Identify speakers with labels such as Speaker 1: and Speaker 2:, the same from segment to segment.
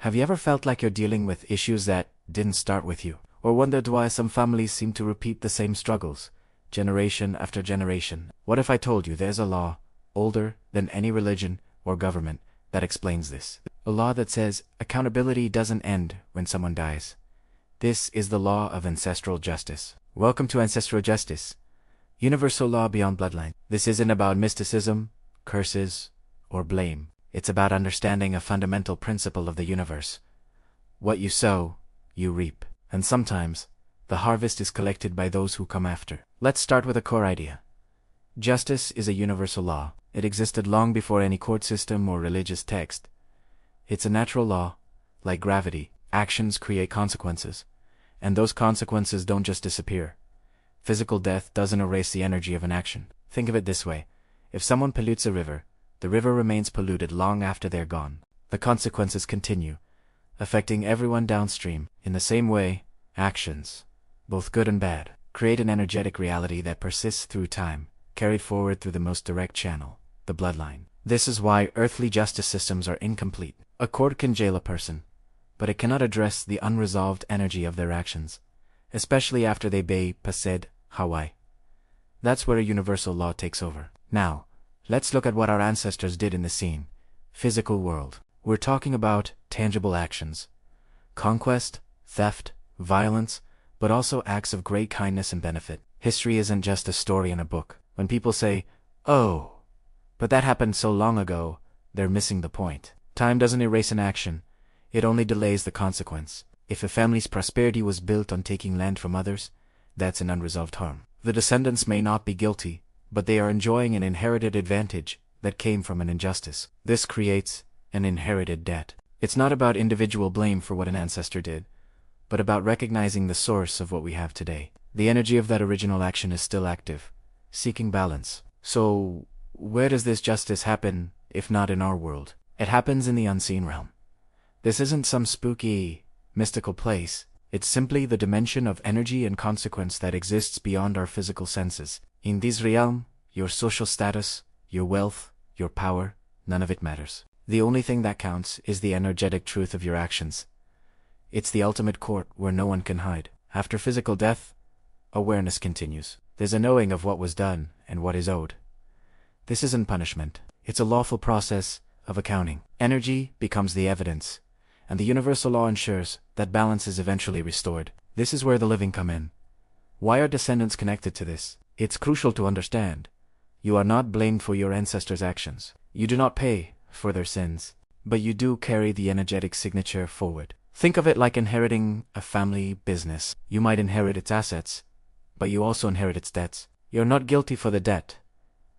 Speaker 1: Have you ever felt like you're dealing with issues that didn't start with you? Or wondered why some families seem to repeat the same struggles, generation after generation? What if I told you there's a law, older than any religion or government, that explains this? A law that says accountability doesn't end when someone dies. This is the law of ancestral justice. Welcome to Ancestral Justice, universal law beyond bloodline. This isn't about mysticism, curses, or blame. It's about understanding a fundamental principle of the universe. What you sow, you reap. And sometimes, the harvest is collected by those who come after. Let's start with a core idea. Justice is a universal law. It existed long before any court system or religious text. It's a natural law, like gravity. Actions create consequences, and those consequences don't just disappear. Physical death doesn't erase the energy of an action. Think of it this way. If someone pollutes a river, the river remains polluted long after they're gone. The consequences continue, affecting everyone downstream. In the same way, actions, both good and bad, create an energetic reality that persists through time, carried forward through the most direct channel, the bloodline. This is why earthly justice systems are incomplete. A court can jail a person, but it cannot address the unresolved energy of their actions, especially after they be passed Hawaii. That's where a universal law takes over. Now, let's look at what our ancestors did in the scene, physical world. We're talking about tangible actions. Conquest, theft, violence, but also acts of great kindness and benefit. History isn't just a story in a book. When people say, "Oh, but that happened so long ago," they're missing the point. Time doesn't erase an action, it only delays the consequence. If a family's prosperity was built on taking land from others, that's an unresolved harm. The descendants may not be guilty, but they are enjoying an inherited advantage that came from an injustice. This creates an inherited debt. It's not about individual blame for what an ancestor did, but about recognizing the source of what we have today. The energy of that original action is still active, seeking balance. So, where does this justice happen, if not in our world? It happens in the unseen realm. This isn't some spooky, mystical place. It's simply the dimension of energy and consequence that exists beyond our physical senses. In this realm, your social status, your wealth, your power, none of it matters. The only thing that counts is the energetic truth of your actions. It's the ultimate court where no one can hide. After physical death, awareness continues. There's a knowing of what was done and what is owed. This isn't punishment. It's a lawful process of accounting. Energy becomes the evidence, and the universal law ensures that balance is eventually restored. This is where the living come in. Why are descendants connected to this? It's crucial to understand. You are not blamed for your ancestors' actions. You do not pay for their sins, but you do carry the energetic signature forward. Think of it like inheriting a family business. You might inherit its assets, but you also inherit its debts. You're not guilty for the debt,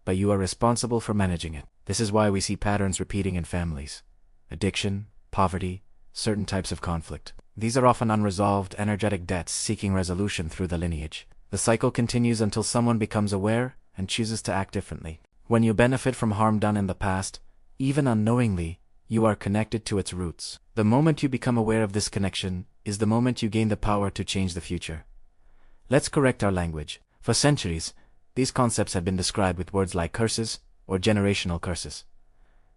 Speaker 1: but you are responsible for managing it. This is why we see patterns repeating in families. Addiction, poverty, certain types of conflict. These are often unresolved, energetic debts seeking resolution through the lineage. The cycle continues until someone becomes aware and chooses to act differently. When you benefit from harm done in the past, even unknowingly, you are connected to its roots. The moment you become aware of this connection is the moment you gain the power to change the future. Let's correct our language. For centuries, these concepts have been described with words like curses or generational curses.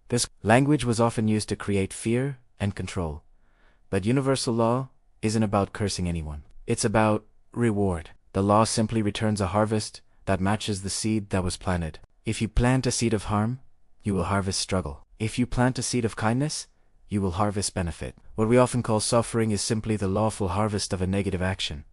Speaker 1: This language was often used to create fear and control. But universal law isn't about cursing anyone. It's about reward. The law simply returns a harvest that matches the seed that was planted. If you plant a seed of harm, you will harvest struggle. If you plant a seed of kindness, you will harvest benefit. What we often call suffering is simply the lawful harvest of a negative action.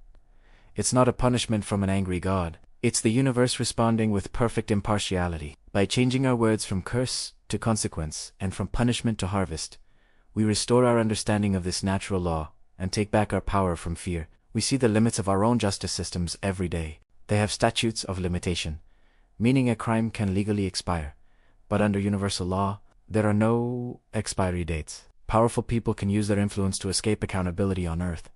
Speaker 1: It's not a punishment from an angry God. It's the universe responding with perfect impartiality. By changing our words from curse to consequence and from punishment to harvest, we restore our understanding of this natural law and take back our power from fear. We see the limits of our own justice systems every day. They have statutes of limitation, meaning a crime can legally expire. But under universal law, there are no expiry dates. Powerful people can use their influence to escape accountability on earth,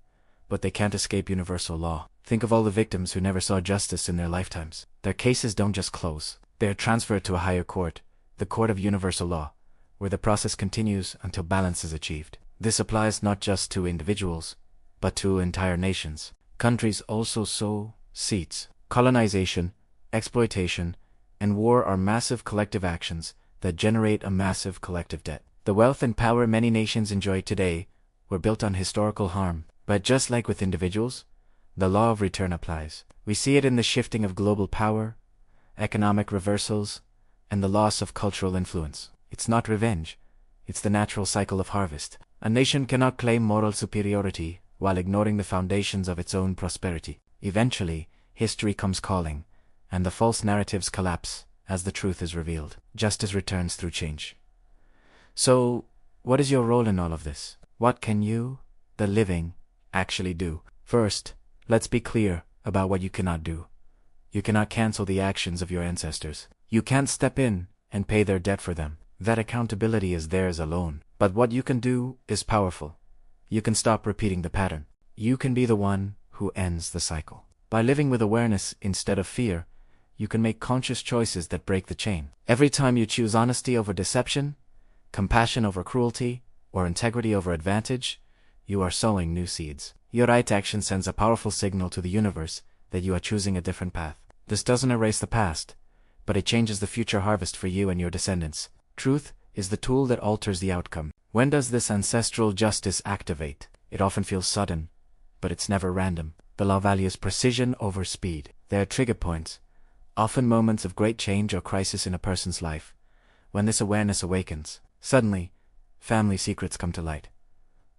Speaker 1: but they can't escape universal law. Think of all the victims who never saw justice in their lifetimes. Their cases don't just close. They are transferred to a higher court, the court of universal law, where the process continues until balance is achieved. This applies not just to individuals, but to entire nations. Countries also sow seeds. Colonization, exploitation, and war are massive collective actions that generate a massive collective debt. The wealth and power many nations enjoy today were built on historical harm. But just like with individuals, the law of return applies. We see it in the shifting of global power, economic reversals, and the loss of cultural influence. It's not revenge. It's the natural cycle of harvest. A nation cannot claim moral superiority while ignoring the foundations of its own prosperity. Eventually, history comes calling, and the false narratives collapse as the truth is revealed. Justice returns through change. So, what is your role in all of this? What can you, the living, actually do? First, let's be clear about what you cannot do. You cannot cancel the actions of your ancestors. You can't step in and pay their debt for them. That accountability is theirs alone. But what you can do is powerful. You can stop repeating the pattern. You can be the one who ends the cycle. By living with awareness instead of fear, you can make conscious choices that break the chain. Every time you choose honesty over deception, compassion over cruelty, or integrity over advantage, you are sowing new seeds. Your right action sends a powerful signal to the universe that you are choosing a different path. This doesn't erase the past, but it changes the future harvest for you and your descendants. Truth is the tool that alters the outcome. When does this ancestral justice activate? It often feels sudden, but it's never random. The law values precision over speed. There are trigger points, often moments of great change or crisis in a person's life. When this awareness awakens, suddenly, family secrets come to light.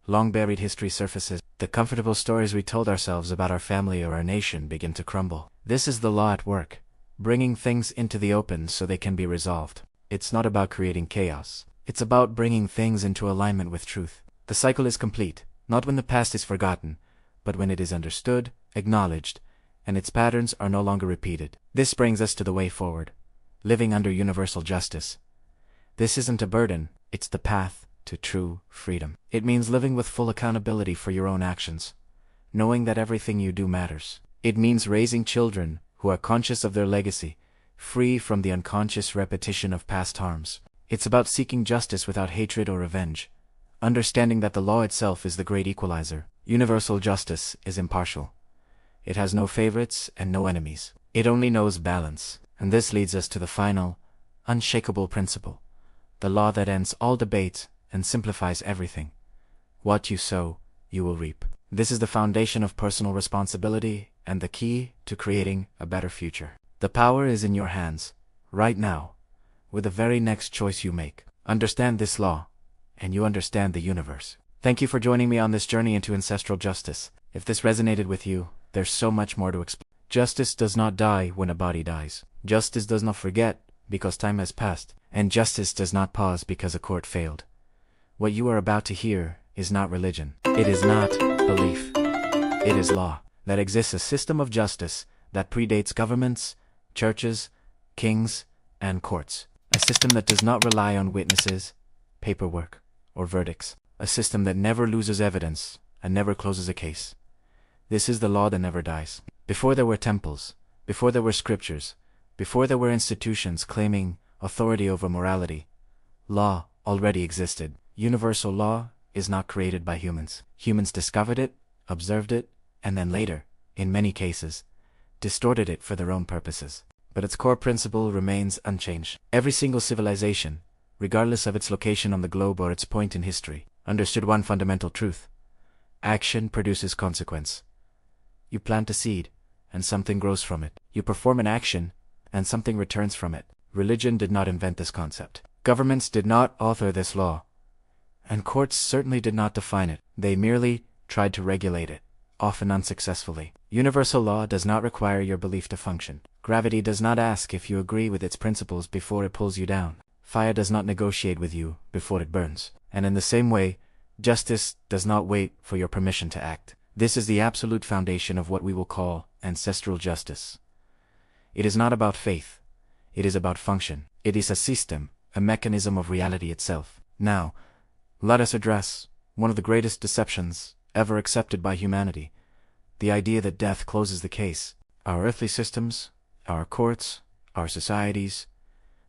Speaker 1: Long-buried history surfaces. The comfortable stories we told ourselves about our family or our nation begin to crumble. This is the law at work, bringing things into the open so they can be resolved. It's not about creating chaos. It's about bringing things into alignment with truth. The cycle is complete, not when the past is forgotten, but when it is understood, acknowledged, and its patterns are no longer repeated. This brings us to the way forward, living under universal justice. This isn't a burden, it's the path to true freedom. It means living with full accountability for your own actions, knowing that everything you do matters. It means raising children who are conscious of their legacy, free from the unconscious repetition of past harms. It's about seeking justice without hatred or revenge, understanding that the law itself is the great equalizer. Universal justice is impartial. It has no favorites and no enemies. It only knows balance. And this leads us to the final, unshakable principle, the law that ends all debate and simplifies everything. What you sow, you will reap. This is the foundation of personal responsibility and the key to creating a better future. The power is in your hands, right now, with the very next choice you make. Understand this law, and you understand the universe. Thank you for joining me on this journey into ancestral justice. If this resonated with you, there's so much more to explain. Justice does not die when a body dies. Justice does not forget because time has passed. And justice does not pause because a court failed. What you are about to hear is not religion. It is not belief. It is law. That exists a system of justice that predates governments, churches, kings, and courts. A system that does not rely on witnesses, paperwork, or verdicts. A system that never loses evidence and never closes a case. This is the law that never dies. Before there were temples, before there were scriptures, before there were institutions claiming authority over morality, law already existed. Universal law is not created by humans. Humans discovered it, observed it, and then later, in many cases, distorted it for their own purposes. But its core principle remains unchanged. Every single civilization, regardless of its location on the globe or its point in history, understood one fundamental truth. Action produces consequence. You plant a seed, and something grows from it. You perform an action, and something returns from it. Religion did not invent this concept. Governments did not author this law. And courts certainly did not define it. They merely tried to regulate it, often unsuccessfully. Universal law does not require your belief to function. Gravity does not ask if you agree with its principles before it pulls you down. Fire does not negotiate with you before it burns. And in the same way, justice does not wait for your permission to act. This is the absolute foundation of what we will call ancestral justice. It is not about faith. It is about function. It is a system, a mechanism of reality itself. Now, let us address one of the greatest deceptions ever accepted by humanity, the idea that death closes the case. Our earthly systems, our courts, our societies,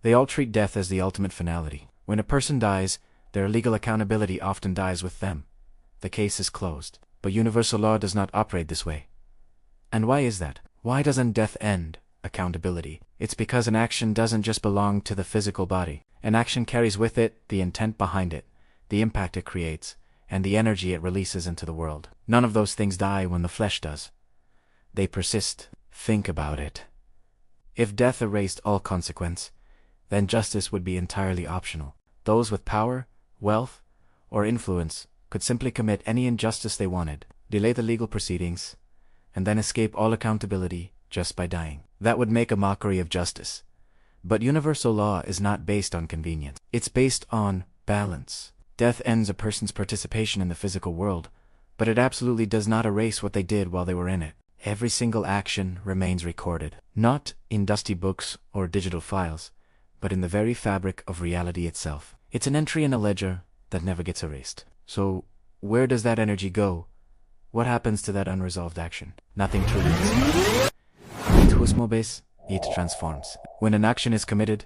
Speaker 1: they all treat death as the ultimate finality. When a person dies, their legal accountability often dies with them. The case is closed. But universal law does not operate this way. And why is that? Why doesn't death end accountability? It's because an action doesn't just belong to the physical body. An action carries with it the intent behind it, the impact it creates, and the energy it releases into the world. None of those things die when the flesh does. They persist. Think about it. If death erased all consequence, then justice would be entirely optional. Those with power, wealth, or influence could simply commit any injustice they wanted, delay the legal proceedings, and then escape all accountability just by dying. That would make a mockery of justice. But universal law is not based on convenience. It's based on balance. Death ends a person's participation in the physical world, but it absolutely does not erase what they did while they were in it. Every single action remains recorded, not in dusty books or digital files, but in the very fabric of reality itself. It's an entry in a ledger that never gets erased. So, where does that energy go? What happens to that unresolved action? Nothing truly disappears. It transforms. When an action is committed,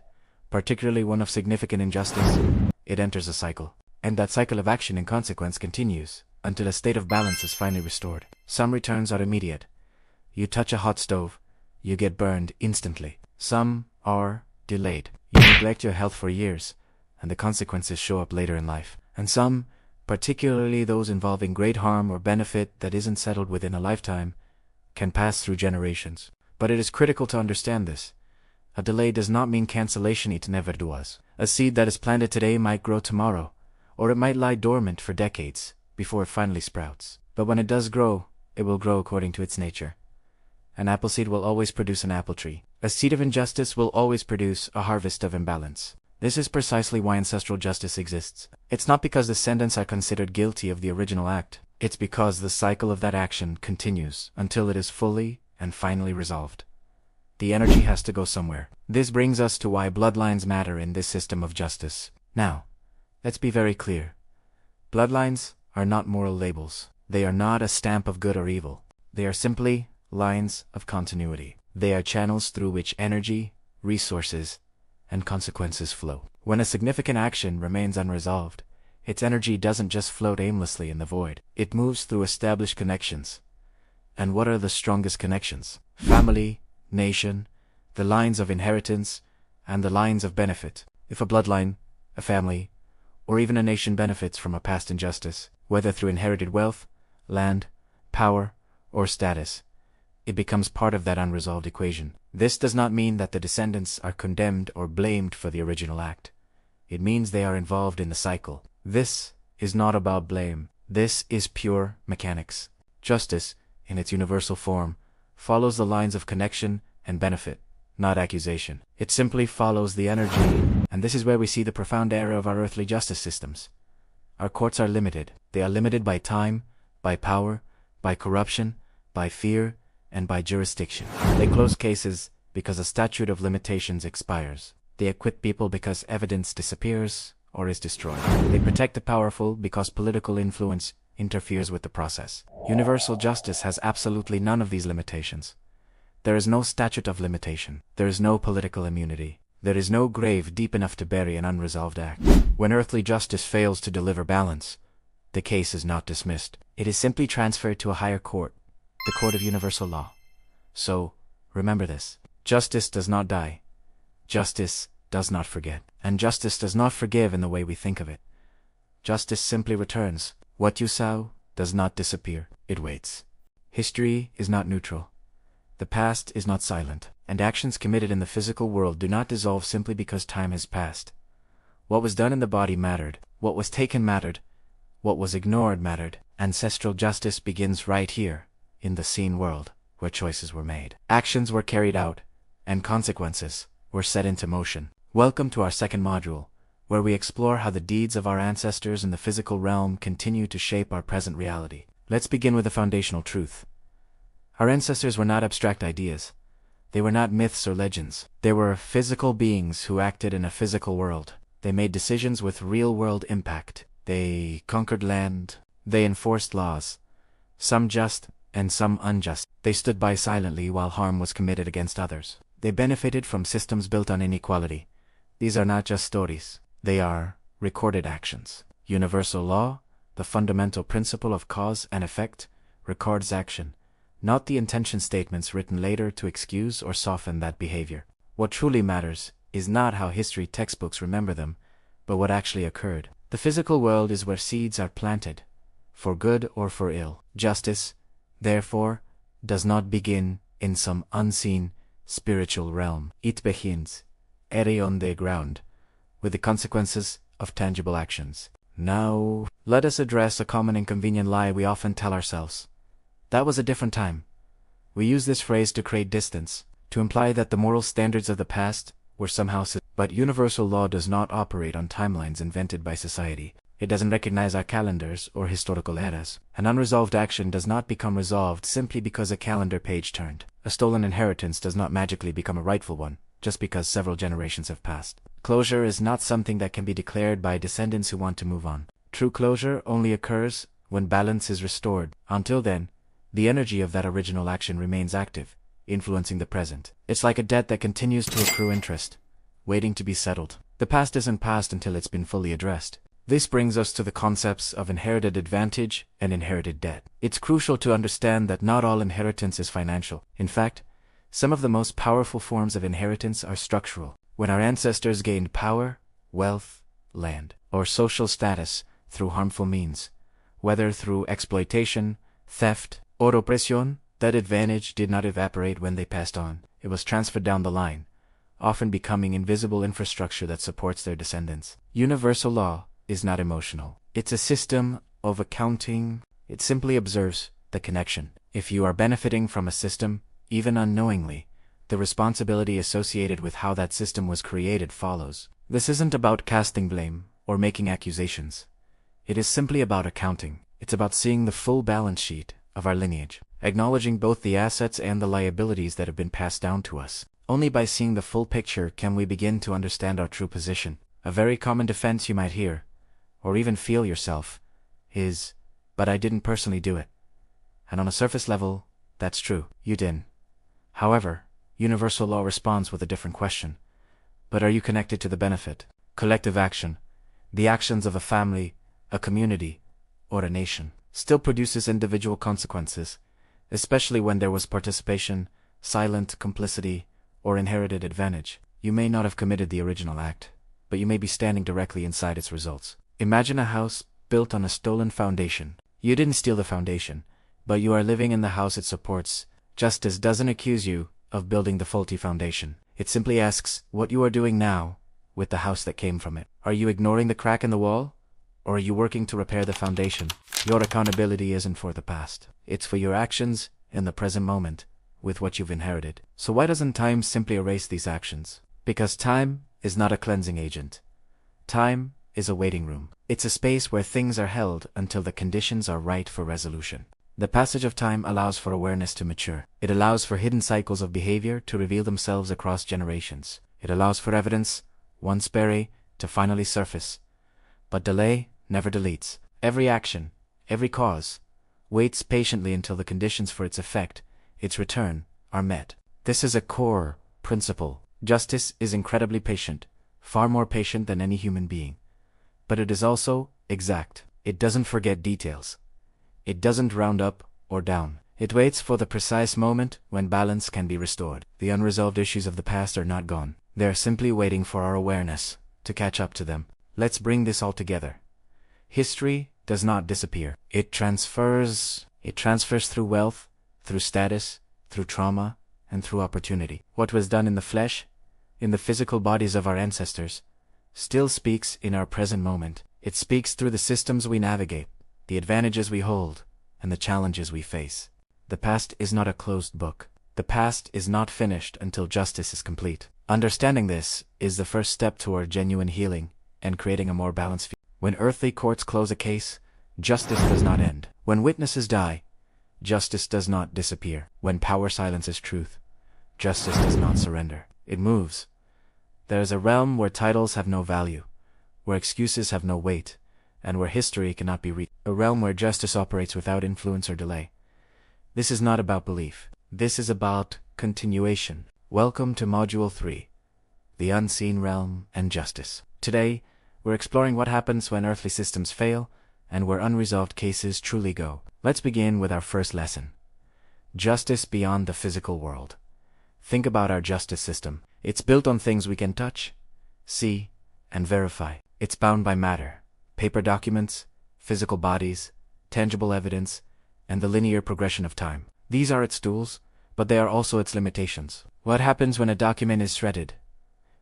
Speaker 1: particularly one of significant injustice, it enters a cycle. And that cycle of action and consequence continues until a state of balance is finally restored. Some returns are immediate. You touch a hot stove, you get burned instantly. Some are delayed. You neglect your health for years, and the consequences show up later in life. And some, particularly those involving great harm or benefit that isn't settled within a lifetime, can pass through generations. But it is critical to understand this. A delay does not mean cancellation. It never does. A seed that is planted today might grow tomorrow, or it might lie dormant for decades before it finally sprouts. But when it does grow, it will grow according to its nature. An apple seed will always produce an apple tree. A seed of injustice will always produce a harvest of imbalance. This is precisely why ancestral justice exists. It's not because descendants are considered guilty of the original act. It's because the cycle of that action continues until it is fully and finally resolved. The energy has to go somewhere. This brings us to why bloodlines matter in this system of justice. Now, let's be very clear. Bloodlines are not moral labels. They are not a stamp of good or evil. They are simply lines of continuity. They are channels through which energy, resources, and consequences flow. When a significant action remains unresolved, its energy doesn't just float aimlessly in the void. It moves through established connections. And what are the strongest connections? Family, nation, the lines of inheritance, and the lines of benefit. If a bloodline, a family, or even a nation benefits from a past injustice, whether through inherited wealth, land, power, or status, it becomes part of that unresolved equation. This does not mean that the descendants are condemned or blamed for the original act. It means they are involved in the cycle. This is not about blame. This is pure mechanics. Justice, in its universal form, follows the lines of connection and benefit, not accusation. It simply follows the energy, and this is where we see the profound error of our earthly justice systems. Our courts are limited. They are limited by time, by power, by corruption, by fear, and by jurisdiction. They close cases because a statute of limitations expires. They acquit people because evidence disappears or is destroyed. They protect the powerful because political influence interferes with the process. Universal justice has absolutely none of these limitations. There is no statute of limitation. There is no political immunity. There is no grave deep enough to bury an unresolved act. When earthly justice fails to deliver balance, the case is not dismissed. It is simply transferred to a higher court, the court of universal law. So, remember this. Justice does not die. Justice does not forget. And justice does not forgive in the way we think of it. Justice simply returns. What you sow does not disappear. It waits. History is not neutral. The past is not silent. And actions committed in the physical world do not dissolve simply because time has passed. What was done in the body mattered. What was taken mattered. What was ignored mattered. Ancestral justice begins right here, in the seen world, where choices were made. Actions were carried out, and consequences were set into motion. Welcome to our second module, where we explore how the deeds of our ancestors in the physical realm continue to shape our present reality. Let's begin with a foundational truth. Our ancestors were not abstract ideas. They were not myths or legends. They were physical beings who acted in a physical world. They made decisions with real-world impact. They conquered land. They enforced laws, some just and some unjust. They stood by silently while harm was committed against others. They benefited from systems built on inequality. These are not just stories. They are recorded actions. Universal law, the fundamental principle of cause and effect, records action, not the intention statements written later to excuse or soften that behavior. What truly matters is not how history textbooks remember them, but what actually occurred. The physical world is where seeds are planted, for good or for ill. Justice, therefore, does not begin in some unseen, spiritual realm. It begins, on the ground, with the consequences of tangible actions. Now, let us address a common inconvenient lie we often tell ourselves. That was a different time. We use this phrase to create distance, to imply that the moral standards of the past were somehow but universal law does not operate on timelines invented by society. It doesn't recognize our calendars or historical eras. An unresolved action does not become resolved simply because a calendar page turned. A stolen inheritance does not magically become a rightful one, just because several generations have passed. Closure is not something that can be declared by descendants who want to move on. True closure only occurs when balance is restored. Until then, the energy of that original action remains active, influencing the present. It's like a debt that continues to accrue interest, waiting to be settled. The past isn't past until it's been fully addressed. This brings us to the concepts of inherited advantage and inherited debt. It's crucial to understand that not all inheritance is financial. In fact, some of the most powerful forms of inheritance are structural. When our ancestors gained power, wealth, land, or social status through harmful means, whether through exploitation, theft, or oppression, that advantage did not evaporate when they passed on. It was transferred down the line, often becoming invisible infrastructure that supports their descendants. Universal law is not emotional. It's a system of accounting. It simply observes the connection. If you are benefiting from a system, even unknowingly, the responsibility associated with how that system was created follows. This isn't about casting blame or making accusations. It is simply about accounting. It's about seeing the full balance sheet of our lineage, acknowledging both the assets and the liabilities that have been passed down to us. Only by seeing the full picture can we begin to understand our true position. A very common defense you might hear, or even feel yourself, is, "But I didn't personally do it." And on a surface level, that's true, you didn't. However, universal law responds with a different question. But are you connected to the benefit? Collective action, the actions of a family, a community, or a nation, still produces individual consequences, especially when there was participation, silent complicity, or inherited advantage. You may not have committed the original act, but you may be standing directly inside its results. Imagine a house built on a stolen foundation. You didn't steal the foundation, but you are living in the house it supports. Justice doesn't accuse you of building the faulty foundation. It simply asks what you are doing now with the house that came from it. Are you ignoring the crack in the wall? Or are you working to repair the foundation? Your accountability isn't for the past. It's for your actions in the present moment with what you've inherited. So why doesn't time simply erase these actions? Because time is not a cleansing agent. Time is a waiting room. It's a space where things are held until the conditions are right for resolution. The passage of time allows for awareness to mature. It allows for hidden cycles of behavior to reveal themselves across generations. It allows for evidence, once buried, to finally surface. But delay never deletes. Every action, every cause, waits patiently until the conditions for its effect, its return, are met. This is a core principle. Justice is incredibly patient, far more patient than any human being. But it is also exact. It doesn't forget details. It doesn't round up or down. It waits for the precise moment when balance can be restored. The unresolved issues of the past are not gone. They are simply waiting for our awareness to catch up to them. Let's bring this all together. History does not disappear. It transfers. It transfers through wealth, through status, through trauma, and through opportunity. What was done in the flesh, in the physical bodies of our ancestors, still speaks in our present moment. It speaks through the systems we navigate, the advantages we hold, and the challenges we face. The past is not a closed book. The past is not finished until justice is complete. Understanding this is the first step toward genuine healing and creating a more balanced future. When earthly courts close a case, justice does not end. When witnesses die, justice does not disappear. When power silences truth, justice does not surrender. It moves. There is a realm where titles have no value, where excuses have no weight, and where history cannot be read. A realm where justice operates without influence or delay. This is not about belief. This is about continuation. Welcome to Module 3, The Unseen Realm and Justice. Today, we're exploring what happens when earthly systems fail and where unresolved cases truly go. Let's begin with our first lesson. Justice beyond the physical world. Think about our justice system. It's built on things we can touch, see, and verify. It's bound by matter, paper documents, physical bodies, tangible evidence, and the linear progression of time. These are its tools, but they are also its limitations. What happens when a document is shredded?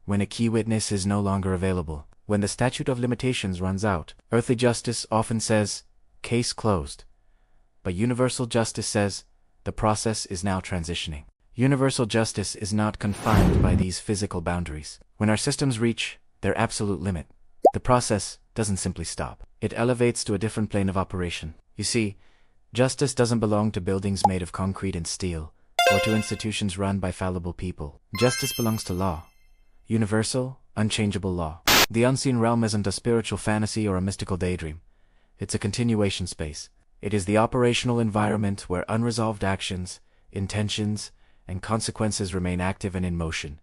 Speaker 1: When a key witness is no longer available? When the statute of limitations runs out? Earthly justice often says, case closed. But universal justice says, the process is now transitioning. Universal justice is not confined by these physical boundaries. When our systems reach their absolute limit, the process doesn't simply stop. It elevates to a different plane of operation. You see, justice doesn't belong to buildings made of concrete and steel, or to institutions run by fallible people. Justice belongs to law. Universal, unchangeable law. The unseen realm isn't a spiritual fantasy or a mystical daydream. It's a continuation space. It is the operational environment where unresolved actions, intentions, and consequences remain active and in motion.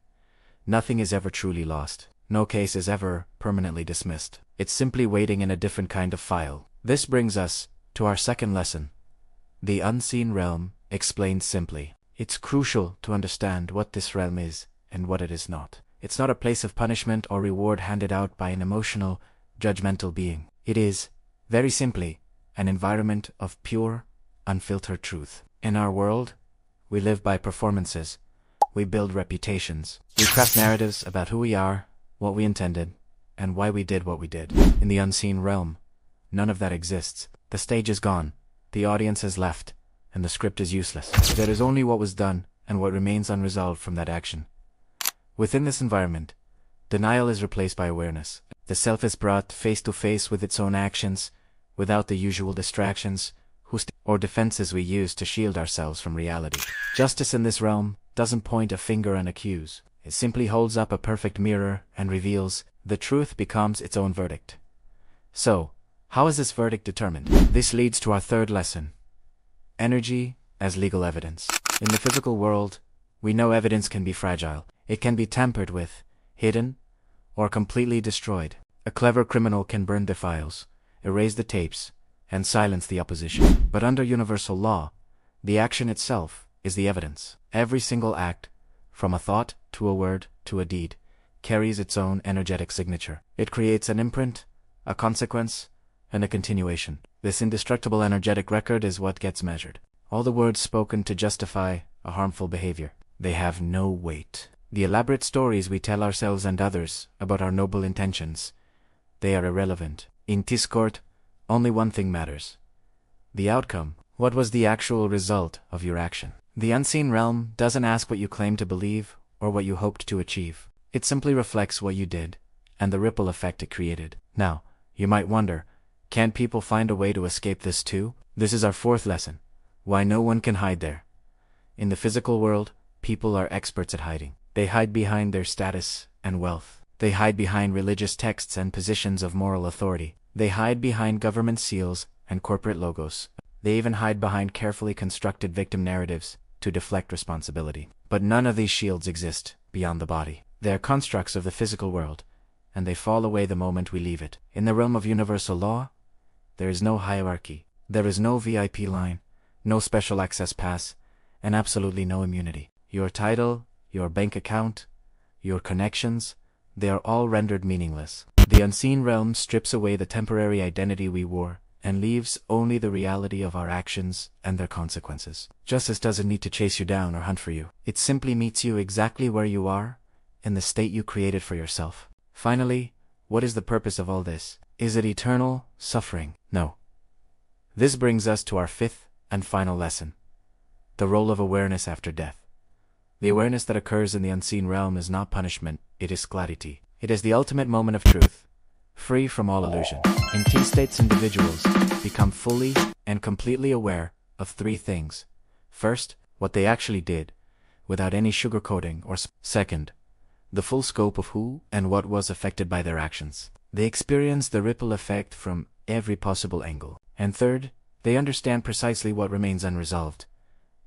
Speaker 1: Nothing is ever truly lost. No case is ever permanently dismissed. It's simply waiting in a different kind of file. This brings us to our second lesson. The unseen realm, explained simply. It's crucial to understand what this realm is and what it is not. It's not a place of punishment or reward handed out by an emotional, judgmental being. It is, very simply, an environment of pure, unfiltered truth. In our world, we live by performances. We build reputations. We craft narratives about who we are, what we intended, and why we did what we did. In the unseen realm, none of that exists. The stage is gone, the audience has left, and the script is useless. There is only what was done and what remains unresolved from that action. Within this environment, denial is replaced by awareness. The self is brought face to face with its own actions, without the usual distractions or defenses we use to shield ourselves from reality. Justice in this realm doesn't point a finger and accuse. It simply holds up a perfect mirror and reveals the truth becomes its own verdict. So, how is this verdict determined? This leads to our third lesson. Energy as legal evidence. In the physical world, we know evidence can be fragile. It can be tampered with, hidden, or completely destroyed. A clever criminal can burn the files, erase the tapes, and silence the opposition. But under universal law, the action itself is the evidence. Every single act, from a thought to a word to a deed, carries its own energetic signature. It creates an imprint, a consequence, and a continuation. This indestructible energetic record is what gets measured. All the words spoken to justify a harmful behavior, they have no weight. The elaborate stories we tell ourselves and others about our noble intentions, they are irrelevant. In this court, only one thing matters. The outcome. What was the actual result of your action? The unseen realm doesn't ask what you claim to believe or what you hoped to achieve. It simply reflects what you did and the ripple effect it created. Now, you might wonder, can't people find a way to escape this too? This is our fourth lesson. Why no one can hide there. In the physical world, people are experts at hiding. They hide behind their status and wealth. They hide behind religious texts and positions of moral authority. They hide behind government seals and corporate logos. They even hide behind carefully constructed victim narratives to deflect responsibility. But none of these shields exist beyond the body. They are constructs of the physical world, and they fall away the moment we leave it. In the realm of universal law, there is no hierarchy. There is no VIP line, no special access pass, and absolutely no immunity. Your title, your bank account, your connections, they are all rendered meaningless. The unseen realm strips away the temporary identity we wore and leaves only the reality of our actions and their consequences. Justice doesn't need to chase you down or hunt for you. It simply meets you exactly where you are, in the state you created for yourself. Finally, what is the purpose of all this? Is it eternal suffering? No. This brings us to our fifth and final lesson. The role of awareness after death. The awareness that occurs in the unseen realm is not punishment, it is clarity. It is the ultimate moment of truth, free from all illusion. In these states, individuals become fully and completely aware of three things. First, what they actually did, without any sugarcoating or second, the full scope of who and what was affected by their actions. They experience the ripple effect from every possible angle. And third, they understand precisely what remains unresolved,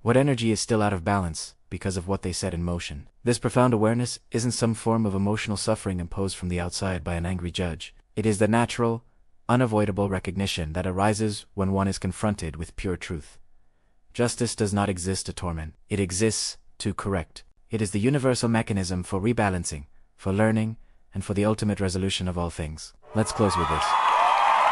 Speaker 1: what energy is still out of balance because of what they set in motion. This profound awareness isn't some form of emotional suffering imposed from the outside by an angry judge. It is the natural, unavoidable recognition that arises when one is confronted with pure truth. Justice does not exist to torment. It exists to correct. It is the universal mechanism for rebalancing, for learning, and for the ultimate resolution of all things. Let's close with this.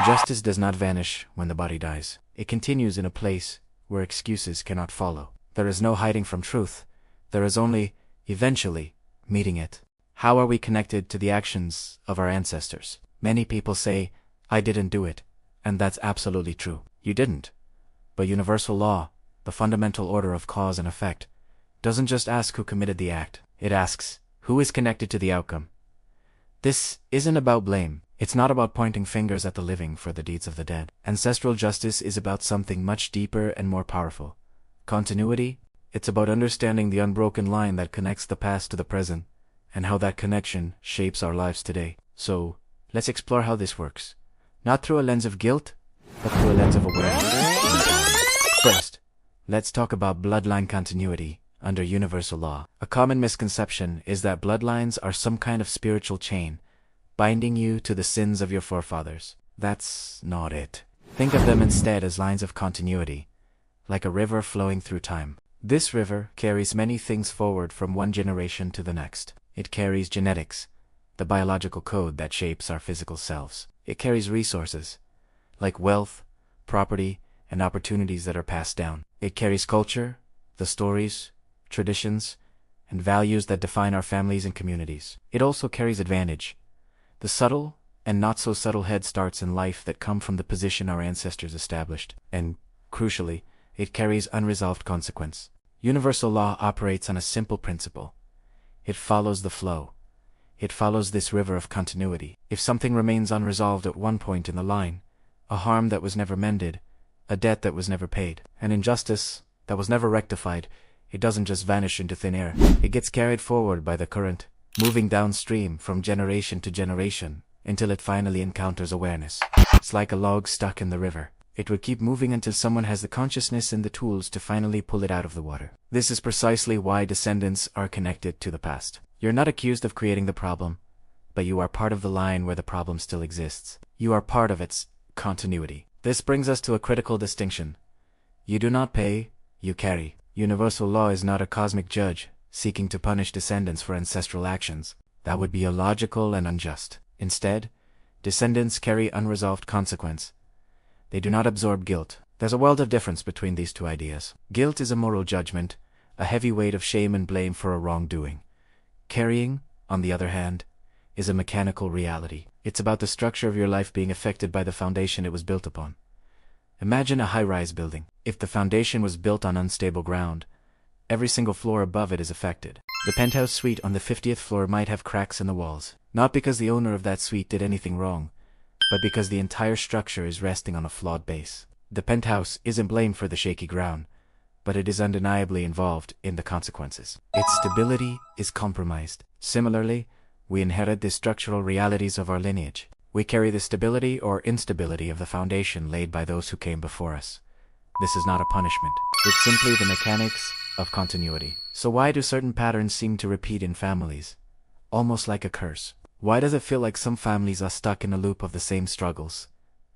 Speaker 1: Justice does not vanish when the body dies. It continues in a place where excuses cannot follow. There is no hiding from truth. There is only, eventually, meeting it. How are we connected to the actions of our ancestors? Many people say, I didn't do it, and that's absolutely true. You didn't. But universal law, the fundamental order of cause and effect, doesn't just ask who committed the act. It asks, who is connected to the outcome? This isn't about blame. It's not about pointing fingers at the living for the deeds of the dead. Ancestral justice is about something much deeper and more powerful. Continuity, it's about understanding the unbroken line that connects the past to the present, and how that connection shapes our lives today. So, let's explore how this works. Not through a lens of guilt, but through a lens of awareness. First, let's talk about bloodline continuity under universal law. A common misconception is that bloodlines are some kind of spiritual chain, binding you to the sins of your forefathers. That's not it. Think of them instead as lines of continuity, like a river flowing through time. This river carries many things forward from one generation to the next. It carries genetics, the biological code that shapes our physical selves. It carries resources, like wealth, property, and opportunities that are passed down. It carries culture, the stories, traditions, and values that define our families and communities. It also carries advantage, the subtle and not so subtle head starts in life that come from the position our ancestors established. And, crucially, it carries unresolved consequence. Universal law operates on a simple principle. It follows the flow. It follows this river of continuity. If something remains unresolved at one point in the line, a harm that was never mended, a debt that was never paid, an injustice that was never rectified, it doesn't just vanish into thin air. It gets carried forward by the current, moving downstream from generation to generation until it finally encounters awareness. It's like a log stuck in the river. It would keep moving until someone has the consciousness and the tools to finally pull it out of the water. This is precisely why descendants are connected to the past. You're not accused of creating the problem, but you are part of the line where the problem still exists. You are part of its continuity. This brings us to a critical distinction. You do not pay, you carry. Universal law is not a cosmic judge seeking to punish descendants for ancestral actions. That would be illogical and unjust. Instead, descendants carry unresolved consequence. They do not absorb guilt. There's a world of difference between these two ideas. Guilt is a moral judgment, a heavy weight of shame and blame for a wrongdoing. Carrying, on the other hand, is a mechanical reality. It's about the structure of your life being affected by the foundation it was built upon. Imagine a high-rise building. If the foundation was built on unstable ground, every single floor above it is affected. The penthouse suite on the 50th floor might have cracks in the walls, not because the owner of that suite did anything wrong, but because the entire structure is resting on a flawed base. The penthouse isn't blamed for the shaky ground, but it is undeniably involved in the consequences. Its stability is compromised. Similarly, we inherit the structural realities of our lineage. We carry the stability or instability of the foundation laid by those who came before us. This is not a punishment. It's simply the mechanics of continuity. So why do certain patterns seem to repeat in families? Almost like a curse. Why does it feel like some families are stuck in a loop of the same struggles,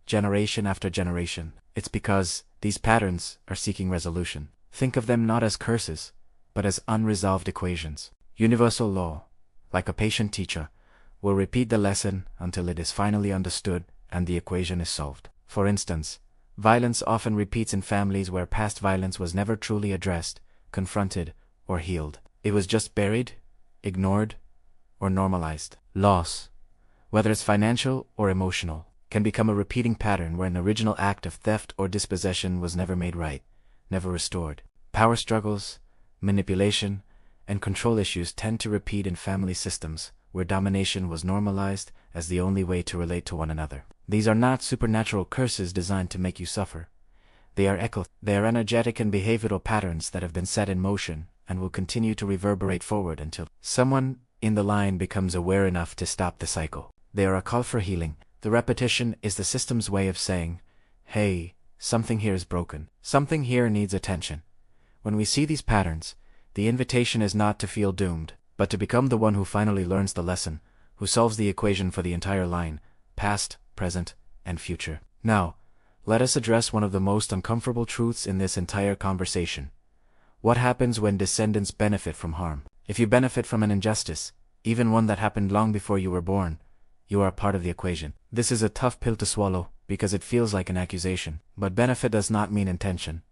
Speaker 1: generation after generation? It's because these patterns are seeking resolution. Think of them not as curses, but as unresolved equations. Universal law, like a patient teacher, will repeat the lesson until it is finally understood and the equation is solved. For instance, violence often repeats in families where past violence was never truly addressed, confronted, or healed. It was just buried, ignored, or normalized. Loss, whether it's financial or emotional, can become a repeating pattern where an original act of theft or dispossession was never made right, never restored. Power struggles, manipulation, and control issues tend to repeat in family systems where domination was normalized as the only way to relate to one another. These are not supernatural curses designed to make you suffer. They are energetic and behavioral patterns that have been set in motion and will continue to reverberate forward until someone in the line becomes aware enough to stop the cycle. They are a call for healing. The repetition is the system's way of saying, hey, something here is broken. Something here needs attention. When we see these patterns, the invitation is not to feel doomed, but to become the one who finally learns the lesson, who solves the equation for the entire line, past, present, and future. Now, let us address one of the most uncomfortable truths in this entire conversation. What happens when descendants benefit from harm? If you benefit from an injustice, even one that happened long before you were born, you are a part of the equation. This is a tough pill to swallow, because it feels like an accusation. But benefit does not mean intention.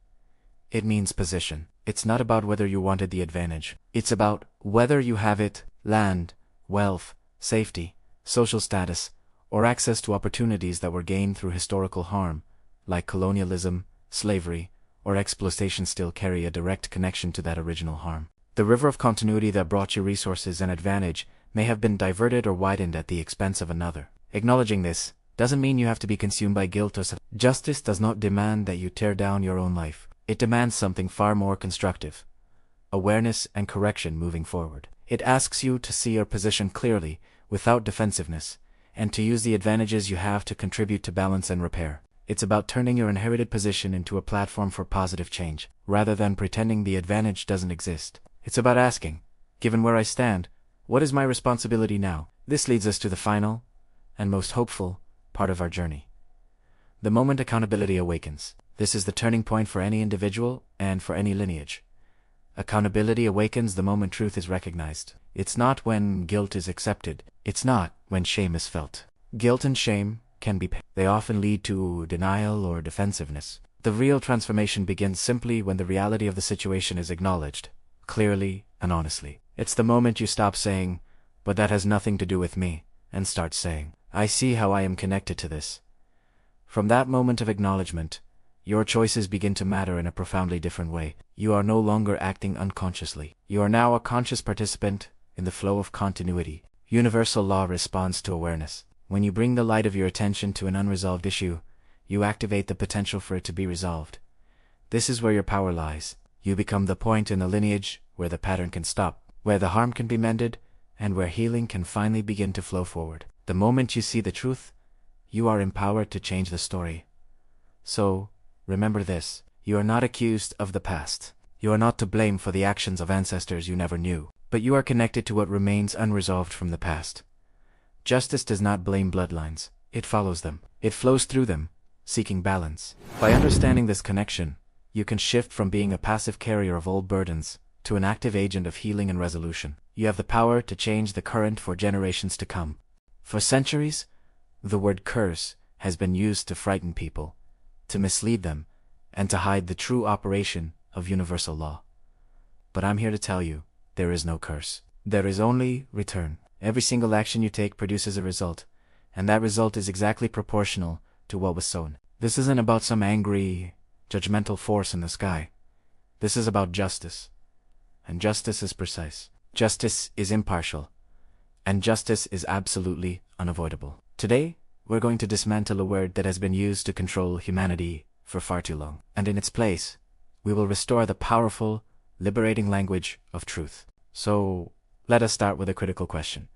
Speaker 1: It means position. It's not about whether you wanted the advantage. It's about whether you have it: land, wealth, safety, social status, or access to opportunities that were gained through historical harm, like colonialism, slavery, or exploitation, still carry a direct connection to that original harm. The river of continuity that brought you resources and advantage may have been diverted or widened at the expense of another. Acknowledging this doesn't mean you have to be consumed by guilt or justice does not demand that you tear down your own life. It demands something far more constructive: awareness and correction moving forward. It asks you to see your position clearly, without defensiveness, and to use the advantages you have to contribute to balance and repair. It's about turning your inherited position into a platform for positive change, rather than pretending the advantage doesn't exist. It's about asking, given where I stand, what is my responsibility now? This leads us to the final, and most hopeful, part of our journey. The moment accountability awakens. This is the turning point for any individual and for any lineage. Accountability awakens the moment truth is recognized. It's not when guilt is accepted. It's not when shame is felt. Guilt and shame can be painful. They often lead to denial or defensiveness. The real transformation begins simply when the reality of the situation is acknowledged, clearly and honestly. It's the moment you stop saying, "But that has nothing to do with me," and start saying, "I see how I am connected to this." From that moment of acknowledgement, your choices begin to matter in a profoundly different way. You are no longer acting unconsciously. You are now a conscious participant in the flow of continuity. Universal law responds to awareness. When you bring the light of your attention to an unresolved issue, you activate the potential for it to be resolved. This is where your power lies. You become the point in the lineage where the pattern can stop, where the harm can be mended, and where healing can finally begin to flow forward. The moment you see the truth, you are empowered to change the story. So, remember this: you are not accused of the past. You are not to blame for the actions of ancestors you never knew, but you are connected to what remains unresolved from the past. Justice does not blame bloodlines. It follows them. It flows through them, seeking balance. By understanding this connection, you can shift from being a passive carrier of old burdens to an active agent of healing and resolution. You have the power to change the current for generations to come. For centuries, the word curse has been used to frighten people, to mislead them, and to hide the true operation of universal law. But I'm here to tell you, there is no curse. There is only return. Every single action you take produces a result, and that result is exactly proportional to what was sown. This isn't about some angry, judgmental force in the sky. This is about justice. And justice is precise. Justice is impartial. And justice is absolutely unavoidable. Today, we're going to dismantle a word that has been used to control humanity for far too long. And in its place, we will restore the powerful, liberating language of truth. So, let us start with a critical question.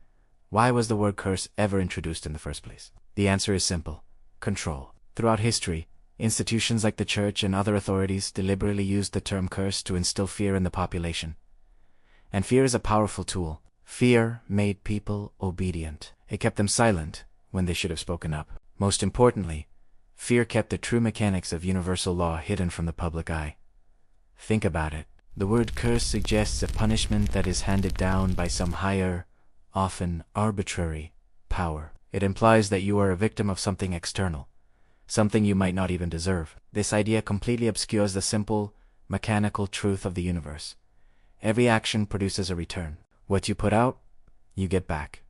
Speaker 1: Why was the word curse ever introduced in the first place? The answer is simple: control. Throughout history, institutions like the church and other authorities deliberately used the term curse to instill fear in the population. And fear is a powerful tool. Fear made people obedient. It kept them silent when they should have spoken up. Most importantly, fear kept the true mechanics of universal law hidden from the public eye. Think about it. The word curse suggests a punishment that is handed down by some higher, often arbitrary, power. It implies that you are a victim of something external, something you might not even deserve. This idea completely obscures the simple, mechanical truth of the universe. Every action produces a return. What you put out, you get back.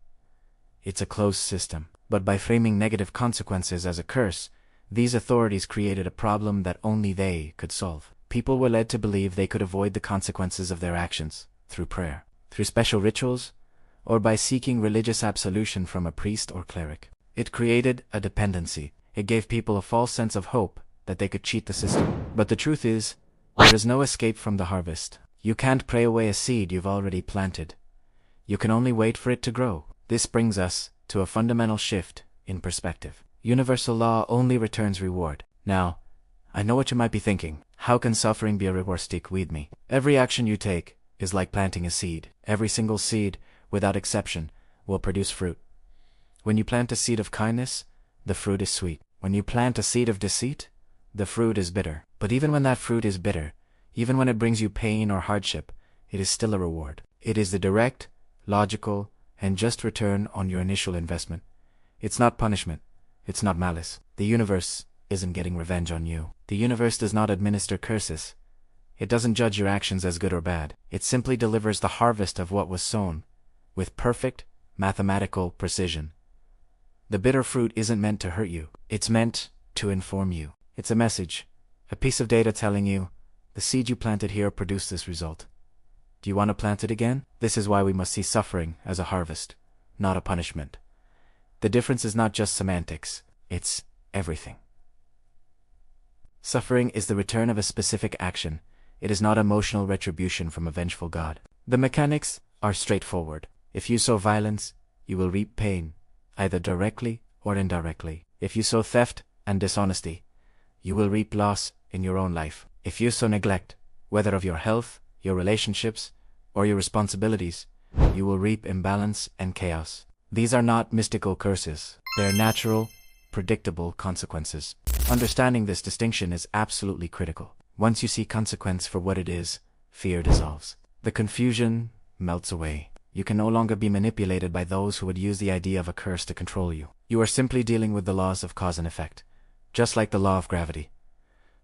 Speaker 1: It's a closed system. But by framing negative consequences as a curse, these authorities created a problem that only they could solve. People were led to believe they could avoid the consequences of their actions through prayer, through special rituals, or by seeking religious absolution from a priest or cleric. It created a dependency. It gave people a false sense of hope that they could cheat the system. But the truth is, there is no escape from the harvest. You can't pray away a seed you've already planted. You can only wait for it to grow. This brings us to a fundamental shift in perspective. Universal law only returns reward. Now, I know what you might be thinking. How can suffering be a reward? Stick with me. Every action you take is like planting a seed. Every single seed, without exception, will produce fruit. When you plant a seed of kindness, the fruit is sweet. When you plant a seed of deceit, the fruit is bitter. But even when that fruit is bitter, even when it brings you pain or hardship, it is still a reward. It is the direct, logical, and just return on your initial investment. It's not punishment. It's not malice. The universe isn't getting revenge on you. The universe does not administer curses. It doesn't judge your actions as good or bad. It simply delivers the harvest of what was sown, with perfect, mathematical precision. The bitter fruit isn't meant to hurt you. It's meant to inform you. It's a message, a piece of data telling you, the seed you planted here produced this result. Do you want to plant it again? This is why we must see suffering as a harvest, not a punishment. The difference is not just semantics, it's everything. Suffering is the return of a specific action. It is not emotional retribution from a vengeful God. The mechanics are straightforward. If you sow violence, you will reap pain, either directly or indirectly. If you sow theft and dishonesty, you will reap loss in your own life. If you sow neglect, whether of your health, your relationships, or your responsibilities, you will reap imbalance and chaos. These are not mystical curses. They are natural, predictable consequences. Understanding this distinction is absolutely critical. Once you see consequence for what it is, fear dissolves. The confusion melts away. You can no longer be manipulated by those who would use the idea of a curse to control you. You are simply dealing with the laws of cause and effect, just like the law of gravity.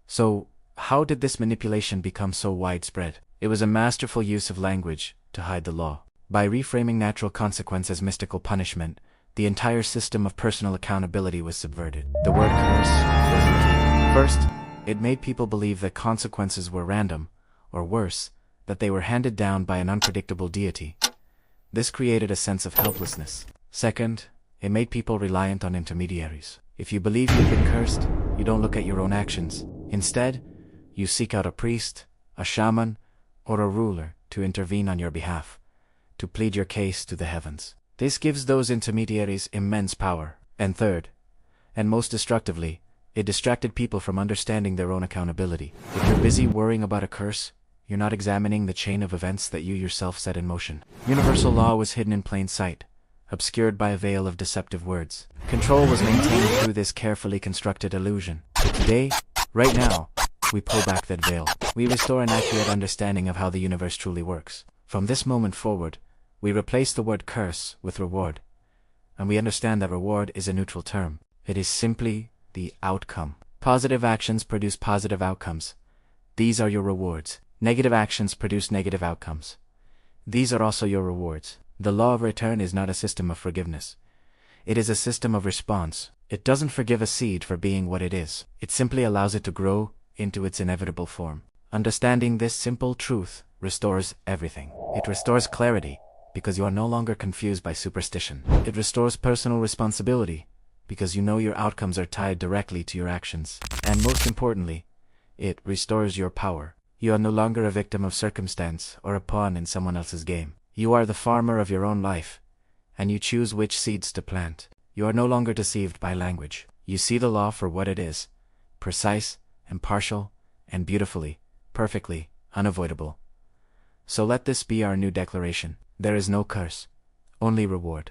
Speaker 1: So, how did this manipulation become so widespread? It was a masterful use of language to hide the law. By reframing natural consequence as mystical punishment, the entire system of personal accountability was subverted. The word curse was the key. First, it made people believe that consequences were random, or worse, that they were handed down by an unpredictable deity. This created a sense of helplessness. Second, it made people reliant on intermediaries. If you believe you've been cursed, you don't look at your own actions. Instead, you seek out a priest, a shaman, or a ruler to intervene on your behalf, to plead your case to the heavens. This gives those intermediaries immense power. And third, and most destructively, it distracted people from understanding their own accountability. If you're busy worrying about a curse, you're not examining the chain of events that you yourself set in motion. Universal law was hidden in plain sight, obscured by a veil of deceptive words. Control was maintained through this carefully constructed illusion. But today, right now, we pull back that veil. We restore an accurate understanding of how the universe truly works. From this moment forward, we replace the word curse with reward. And we understand that reward is a neutral term. It is simply the outcome. Positive actions produce positive outcomes. These are your rewards. Negative actions produce negative outcomes. These are also your rewards. The law of return is not a system of forgiveness. It is a system of response. It doesn't forgive a seed for being what it is. It simply allows it to grow into its inevitable form. Understanding this simple truth restores everything. It restores clarity, because you are no longer confused by superstition. It restores personal responsibility, because you know your outcomes are tied directly to your actions. And most importantly, it restores your power. You are no longer a victim of circumstance or a pawn in someone else's game. You are the farmer of your own life, and you choose which seeds to plant. You are no longer deceived by language. You see the law for what it is, precise, impartial, and beautifully, perfectly, unavoidable. So let this be our new declaration. There is no curse, only reward.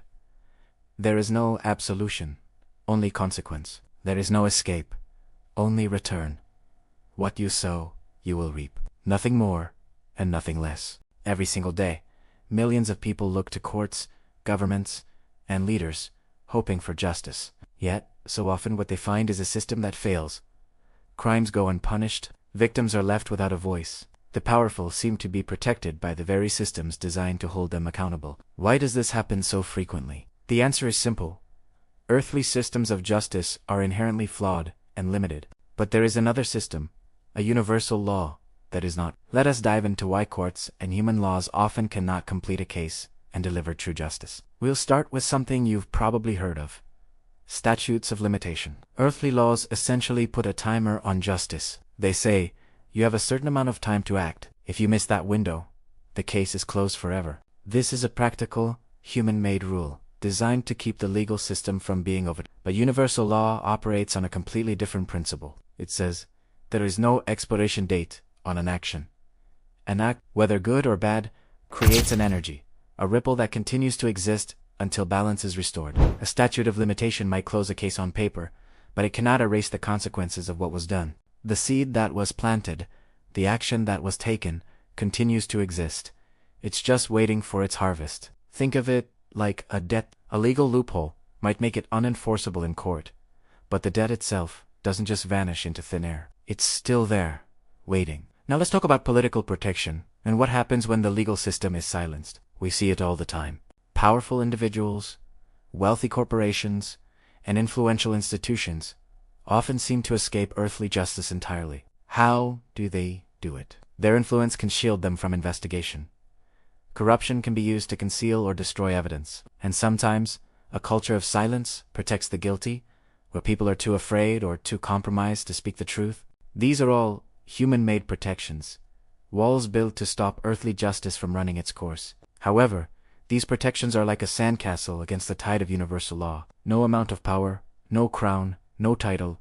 Speaker 1: There is no absolution, only consequence. There is no escape, only return. What you sow, you will reap. Nothing more, and nothing less. Every single day, millions of people look to courts, governments, and leaders, hoping for justice. Yet, so often what they find is a system that fails. Crimes go unpunished, victims are left without a voice. The powerful seem to be protected by the very systems designed to hold them accountable. Why does this happen so frequently? The answer is simple. Earthly systems of justice are inherently flawed and limited. But there is another system, a universal law, that is not. Let us dive into why courts and human laws often cannot complete a case and deliver true justice. We'll start with something you've probably heard of. Statutes of limitation. Earthly laws essentially put a timer on justice. They say, you have a certain amount of time to act. If you miss that window, the case is closed forever. This is a practical, human-made rule, designed to keep the legal system from being overturned. But universal law operates on a completely different principle. It says, there is no expiration date on an action. An act, whether good or bad, creates an energy, a ripple that continues to exist until balance is restored. A statute of limitation might close a case on paper, but it cannot erase the consequences of what was done. The seed that was planted, the action that was taken, continues to exist. It's just waiting for its harvest. Think of it like a debt. A legal loophole might make it unenforceable in court, But the debt itself doesn't just vanish into thin air. It's still there, waiting. Now let's talk about political protection and what happens when the legal system is silenced. We see it all the time. Powerful individuals, wealthy corporations, and influential institutions often seem to escape earthly justice entirely. How do they do it? Their influence can shield them from investigation. Corruption can be used to conceal or destroy evidence. And sometimes, a culture of silence protects the guilty, where people are too afraid or too compromised to speak the truth. These are all human-made protections, walls built to stop earthly justice from running its course. However, these protections are like a sandcastle against the tide of universal law. No amount of power, no crown, no title,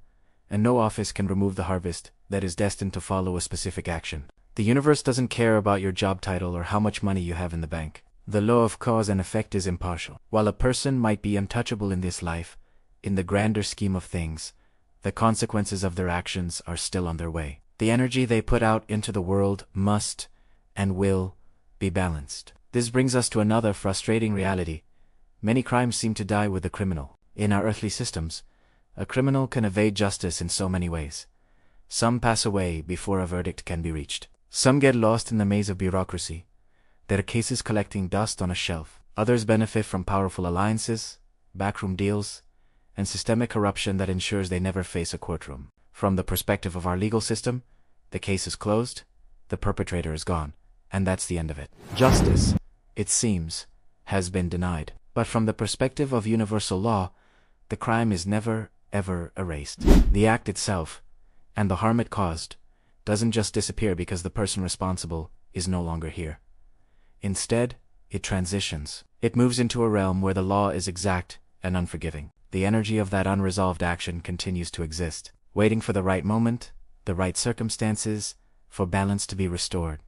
Speaker 1: and no office can remove the harvest that is destined to follow a specific action. The universe doesn't care about your job title or how much money you have in the bank. The law of cause and effect is impartial. While a person might be untouchable in this life, in the grander scheme of things, the consequences of their actions are still on their way. The energy they put out into the world must and will be balanced. This brings us to another frustrating reality. Many crimes seem to die with the criminal. In our earthly systems, a criminal can evade justice in so many ways. Some pass away before a verdict can be reached. Some get lost in the maze of bureaucracy, their cases collecting dust on a shelf. Others benefit from powerful alliances, backroom deals, and systemic corruption that ensures they never face a courtroom. From the perspective of our legal system, the case is closed, the perpetrator is gone, and that's the end of it. Justice, it seems, has been denied. But from the perspective of universal law, the crime is never, ever erased. The act itself, and the harm it caused, doesn't just disappear because the person responsible is no longer here. Instead, it transitions. It moves into a realm where the law is exact and unforgiving. The energy of that unresolved action continues to exist, waiting for the right moment, the right circumstances, for balance to be restored.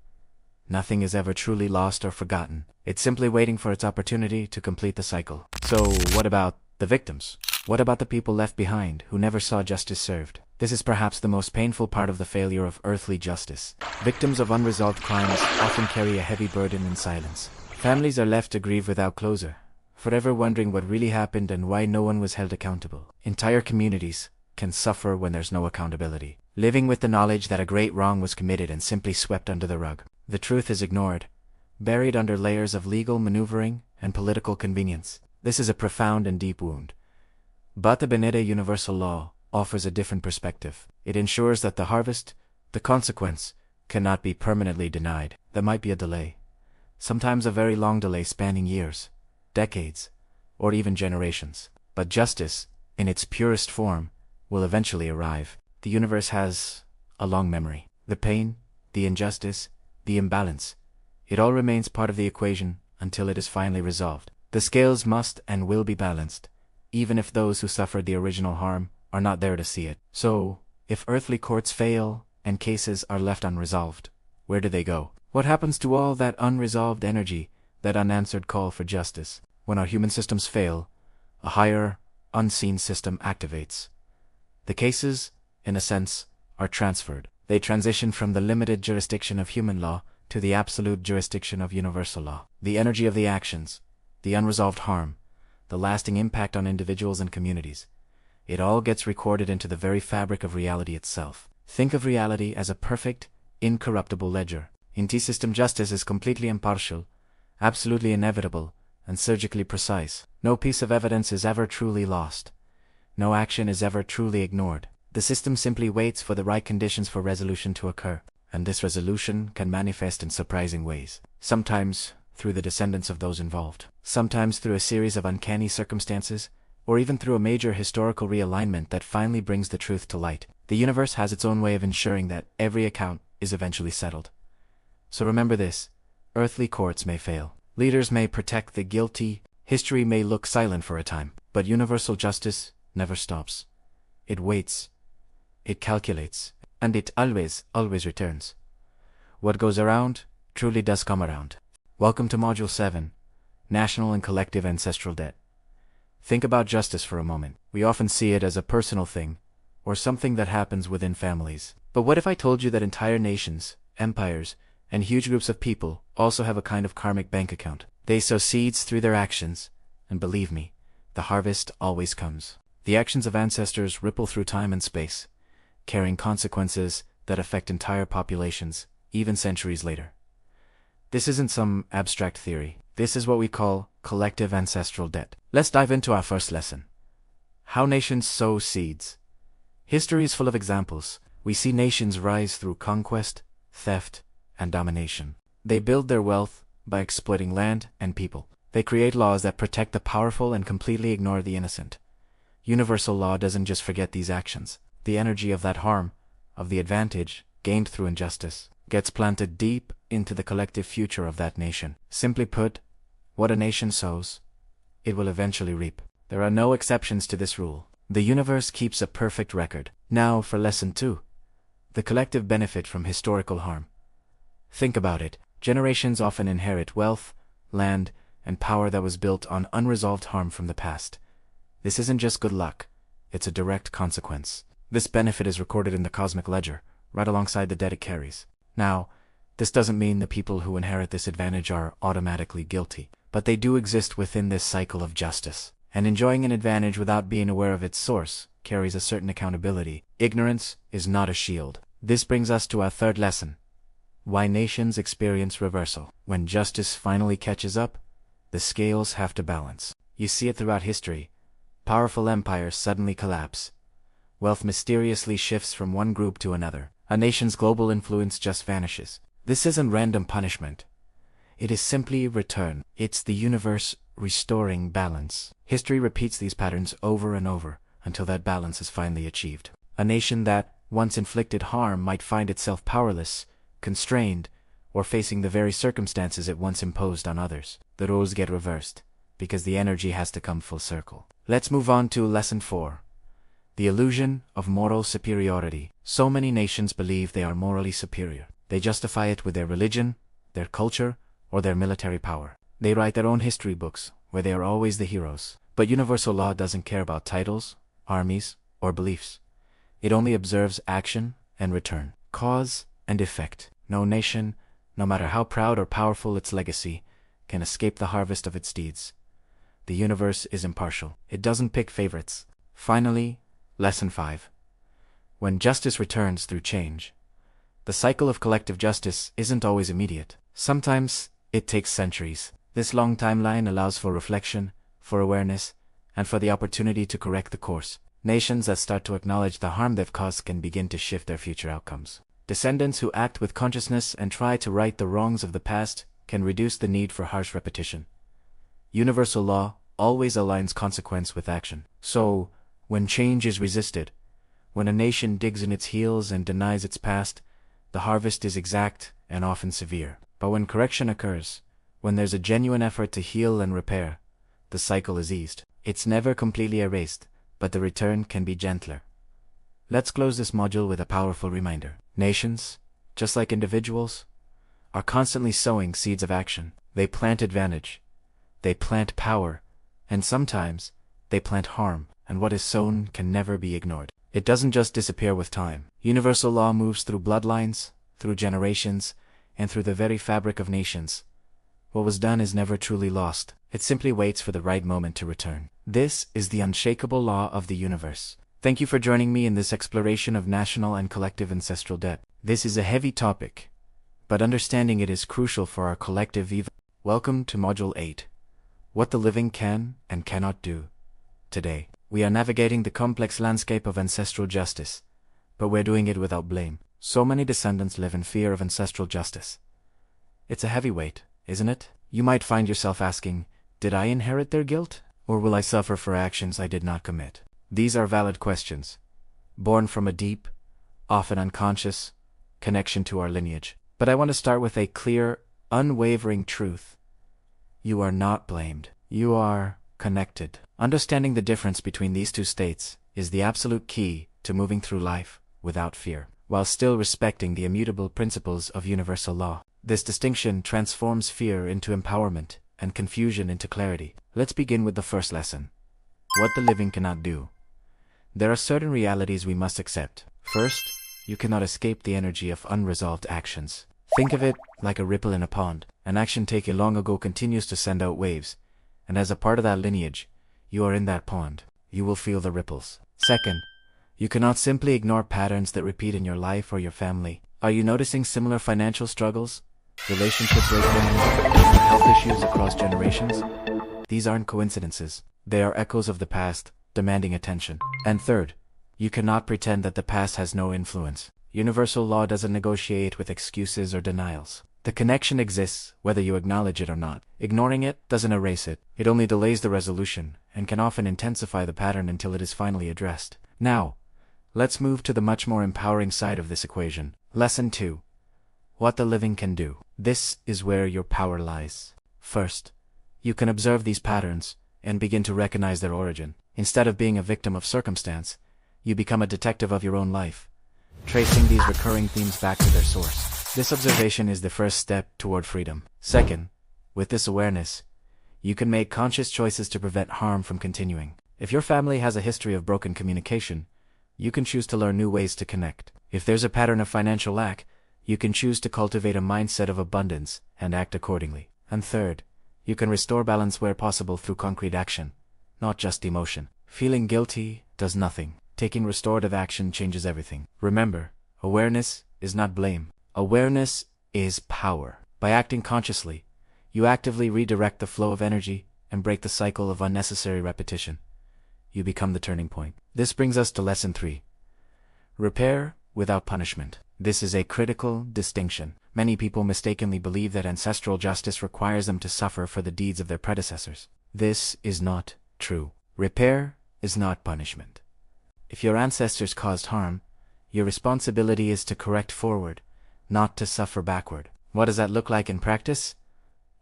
Speaker 1: Nothing is ever truly lost or forgotten. It's simply waiting for its opportunity to complete the cycle. So what about the victims? What about the people left behind who never saw justice served? This is perhaps the most painful part of the failure of earthly justice. Victims of unresolved crimes often carry a heavy burden in silence. Families are left to grieve without closure, forever wondering what really happened and why no one was held accountable. Entire communities can suffer when there's no accountability, living with the knowledge that a great wrong was committed and simply swept under the rug. The truth is ignored, buried under layers of legal maneuvering and political convenience. This is a profound and deep wound. But the Ancestor Universal Law offers a different perspective. It ensures that the harvest, the consequence, cannot be permanently denied. There might be a delay, sometimes a very long delay spanning years, decades, or even generations. But justice, in its purest form, will eventually arrive. The universe has a long memory. The pain, the injustice, the imbalance, it all remains part of the equation until it is finally resolved. The scales must and will be balanced, even if those who suffered the original harm are not there to see it. So, if earthly courts fail and cases are left unresolved, where do they go? What happens to all that unresolved energy, that unanswered call for justice? When our human systems fail, a higher, unseen system activates. The cases, in a sense, are transferred. They transition from the limited jurisdiction of human law to the absolute jurisdiction of universal law. The energy of the actions, the unresolved harm, the lasting impact on individuals and communities, it all gets recorded into the very fabric of reality itself. Think of reality as a perfect, incorruptible ledger. Anti-system justice is completely impartial, absolutely inevitable, and surgically precise. No piece of evidence is ever truly lost. No action is ever truly ignored. The system simply waits for the right conditions for resolution to occur, and this resolution can manifest in surprising ways. Sometimes through the descendants of those involved, sometimes through a series of uncanny circumstances, or even through a major historical realignment that finally brings the truth to light. The universe has its own way of ensuring that every account is eventually settled. So remember this: earthly courts may fail, leaders may protect the guilty, history may look silent for a time, but universal justice never stops. It waits, it calculates, and it always returns. What goes around truly does come around. Welcome to Module 7, National and Collective Ancestral Debt. Think about justice for a moment. We often see it as a personal thing, or something that happens within families. But what if I told you that entire nations, empires, and huge groups of people also have a kind of karmic bank account? They sow seeds through their actions, and believe me, the harvest always comes. The actions of ancestors ripple through time and space, carrying consequences that affect entire populations, even centuries later. This isn't some abstract theory. This is what we call collective ancestral debt. Let's dive into our first lesson. How nations sow seeds. History is full of examples. We see nations rise through conquest, theft, and domination. They build their wealth by exploiting land and people. They create laws that protect the powerful and completely ignore the innocent. Universal law doesn't just forget these actions. The energy of that harm, of the advantage gained through injustice, gets planted deep into the collective future of that nation. Simply put, what a nation sows, it will eventually reap. There are no exceptions to this rule. The universe keeps a perfect record. Now for lesson 2. The collective benefit from historical harm. Think about it. Generations often inherit wealth, land, and power that was built on unresolved harm from the past. This isn't just good luck, it's a direct consequence. This benefit is recorded in the cosmic ledger, right alongside the debt it carries. Now, this doesn't mean the people who inherit this advantage are automatically guilty, but they do exist within this cycle of justice. And enjoying an advantage without being aware of its source carries a certain accountability. Ignorance is not a shield. This brings us to our third lesson. Why nations experience reversal. When justice finally catches up, the scales have to balance. You see it throughout history. Powerful empires suddenly collapse. Wealth mysteriously shifts from one group to another. A nation's global influence just vanishes. This isn't random punishment. It is simply return. It's the universe restoring balance. History repeats these patterns over and over until that balance is finally achieved. A nation that once inflicted harm might find itself powerless, constrained, or facing the very circumstances it once imposed on others. The roles get reversed, because the energy has to come full circle. Let's move on to lesson 4. The illusion of moral superiority. So many nations believe they are morally superior. They justify it with their religion, their culture, or their military power. They write their own history books, where they are always the heroes. But universal law doesn't care about titles, armies, or beliefs. It only observes action and return, cause and effect. No nation, no matter how proud or powerful its legacy, can escape the harvest of its deeds. The universe is impartial. It doesn't pick favorites. Finally, lesson 5. When justice returns through change. The cycle of collective justice isn't always immediate. Sometimes it takes centuries. This long timeline allows for reflection, for awareness, and for the opportunity to correct the course. Nations that start to acknowledge the harm they've caused can begin to shift their future outcomes. Descendants who act with consciousness and try to right the wrongs of the past can reduce the need for harsh repetition. Universal law always aligns consequence with action. So, when change is resisted, when a nation digs in its heels and denies its past, the harvest is exact and often severe. But when correction occurs, when there's a genuine effort to heal and repair, the cycle is eased. It's never completely erased, but the return can be gentler. Let's close this module with a powerful reminder. Nations, just like individuals, are constantly sowing seeds of action. They plant advantage, they plant power, and sometimes they plant harm, and what is sown can never be ignored. It doesn't just disappear with time. Universal law moves through bloodlines, through generations, and through the very fabric of nations. What was done is never truly lost. It simply waits for the right moment to return. This is the unshakable law of the universe. Thank you for joining me in this exploration of national and collective ancestral debt. This is a heavy topic, but understanding it is crucial for our collective evolution. Welcome to Module 8. What the living can and cannot do. Today, we are navigating the complex landscape of ancestral justice, but we're doing it without blame. So many descendants live in fear of ancestral justice. It's a heavy weight, isn't it? You might find yourself asking, did I inherit their guilt? Or will I suffer for actions I did not commit? These are valid questions, born from a deep, often unconscious, connection to our lineage. But I want to start with a clear, unwavering truth. You are not blamed. You are connected. Understanding the difference between these two states is the absolute key to moving through life without fear, while still respecting the immutable principles of universal law. This distinction transforms fear into empowerment and confusion into clarity. Let's begin with the first lesson. What the living cannot do. There are certain realities we must accept. First, you cannot escape the energy of unresolved actions. Think of it like a ripple in a pond. An action taken long ago continues to send out waves, and as a part of that lineage, you are in that pond. you will feel the ripples. Second, you cannot simply ignore patterns that repeat in your life or your family. Are you noticing similar financial struggles, relationship breakdowns, and health issues across generations? These aren't coincidences. They are echoes of the past, demanding attention. And third, you cannot pretend that the past has no influence. Universal law doesn't negotiate with excuses or denials. The connection exists, whether you acknowledge it or not. Ignoring it doesn't erase it. It only delays the resolution, and can often intensify the pattern until it is finally addressed. Now, let's move to the much more empowering side of this equation. Lesson 2. What the living can do. This is where your power lies. First, you can observe these patterns and begin to recognize their origin. Instead of being a victim of circumstance, you become a detective of your own life, tracing these recurring themes back to their source. This observation is the first step toward freedom. Second, with this awareness, you can make conscious choices to prevent harm from continuing. If your family has a history of broken communication, you can choose to learn new ways to connect. If there's a pattern of financial lack, you can choose to cultivate a mindset of abundance and act accordingly. And third, you can restore balance where possible through concrete action, not just emotion. Feeling guilty does nothing. Taking restorative action changes everything. Remember, awareness is not blame. Awareness is power. By acting consciously, you actively redirect the flow of energy and break the cycle of unnecessary repetition. You become the turning point. This brings us to lesson 3. Repair without punishment. This is a critical distinction. Many people mistakenly believe that ancestral justice requires them to suffer for the deeds of their predecessors. This is not true. Repair is not punishment. If your ancestors caused harm, your responsibility is to correct forward, not to suffer backward. What does that look like in practice?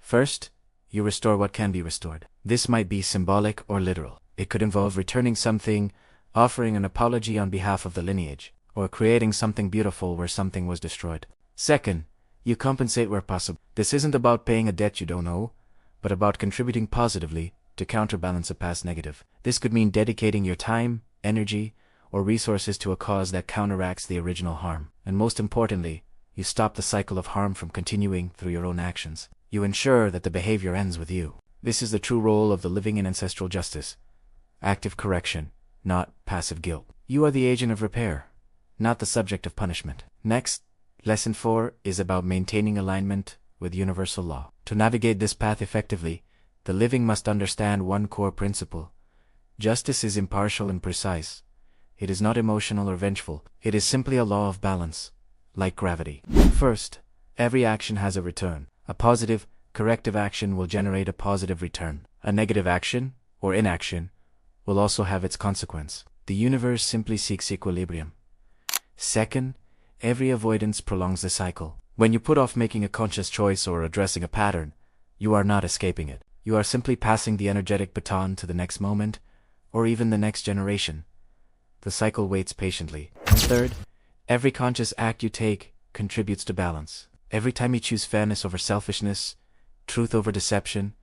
Speaker 1: First, you restore what can be restored. This might be symbolic or literal. It could involve returning something, offering an apology on behalf of the lineage, or creating something beautiful where something was destroyed. Second, you compensate where possible. This isn't about paying a debt you don't owe, but about contributing positively to counterbalance a past negative. This could mean dedicating your time, energy, or resources to a cause that counteracts the original harm. And most importantly, you stop the cycle of harm from continuing through your own actions. You ensure that the behavior ends with you. This is the true role of the living in ancestral justice. Active correction, not passive guilt. You are the agent of repair, not the subject of punishment. Next, lesson 4 is about maintaining alignment with universal law. To navigate this path effectively, the living must understand one core principle. Justice is impartial and precise. It is not emotional or vengeful. It is simply a law of balance, like gravity. First, every action has a return. A positive, corrective action will generate a positive return. A negative action, or inaction, will also have its consequence. The universe simply seeks equilibrium. Second, every avoidance prolongs the cycle. When you put off making a conscious choice or addressing a pattern, you are not escaping it. You are simply passing the energetic baton to the next moment, or even the next generation. The cycle waits patiently. And third, every conscious act you take contributes to balance. Every time you choose fairness over selfishness, truth over deception,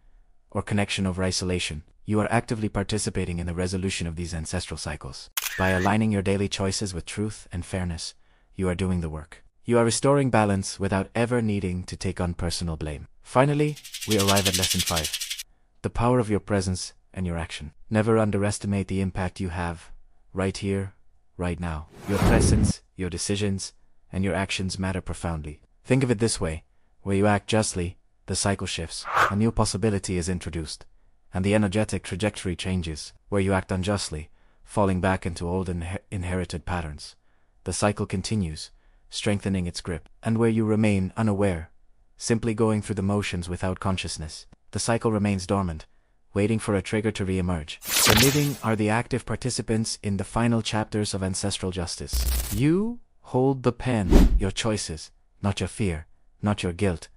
Speaker 1: or connection over isolation, you are actively participating in the resolution of these ancestral cycles. By aligning your daily choices with truth and fairness, you are doing the work. You are restoring balance without ever needing to take on personal blame. Finally, we arrive at lesson 5. The power of your presence and your action. Never underestimate the impact you have, right here, right now. Your presence, your decisions, and your actions matter profoundly. Think of it this way: where you act justly, the cycle shifts, a new possibility is introduced, and the energetic trajectory changes. Where you act unjustly, falling back into old inherited patterns, the cycle continues, strengthening its grip. And where you remain unaware, simply going through the motions without consciousness, the cycle remains dormant, waiting for a trigger to re-emerge. The living are the active participants in the final chapters of ancestral justice. You hold the pen. Your choices, not your fear, not your guilt,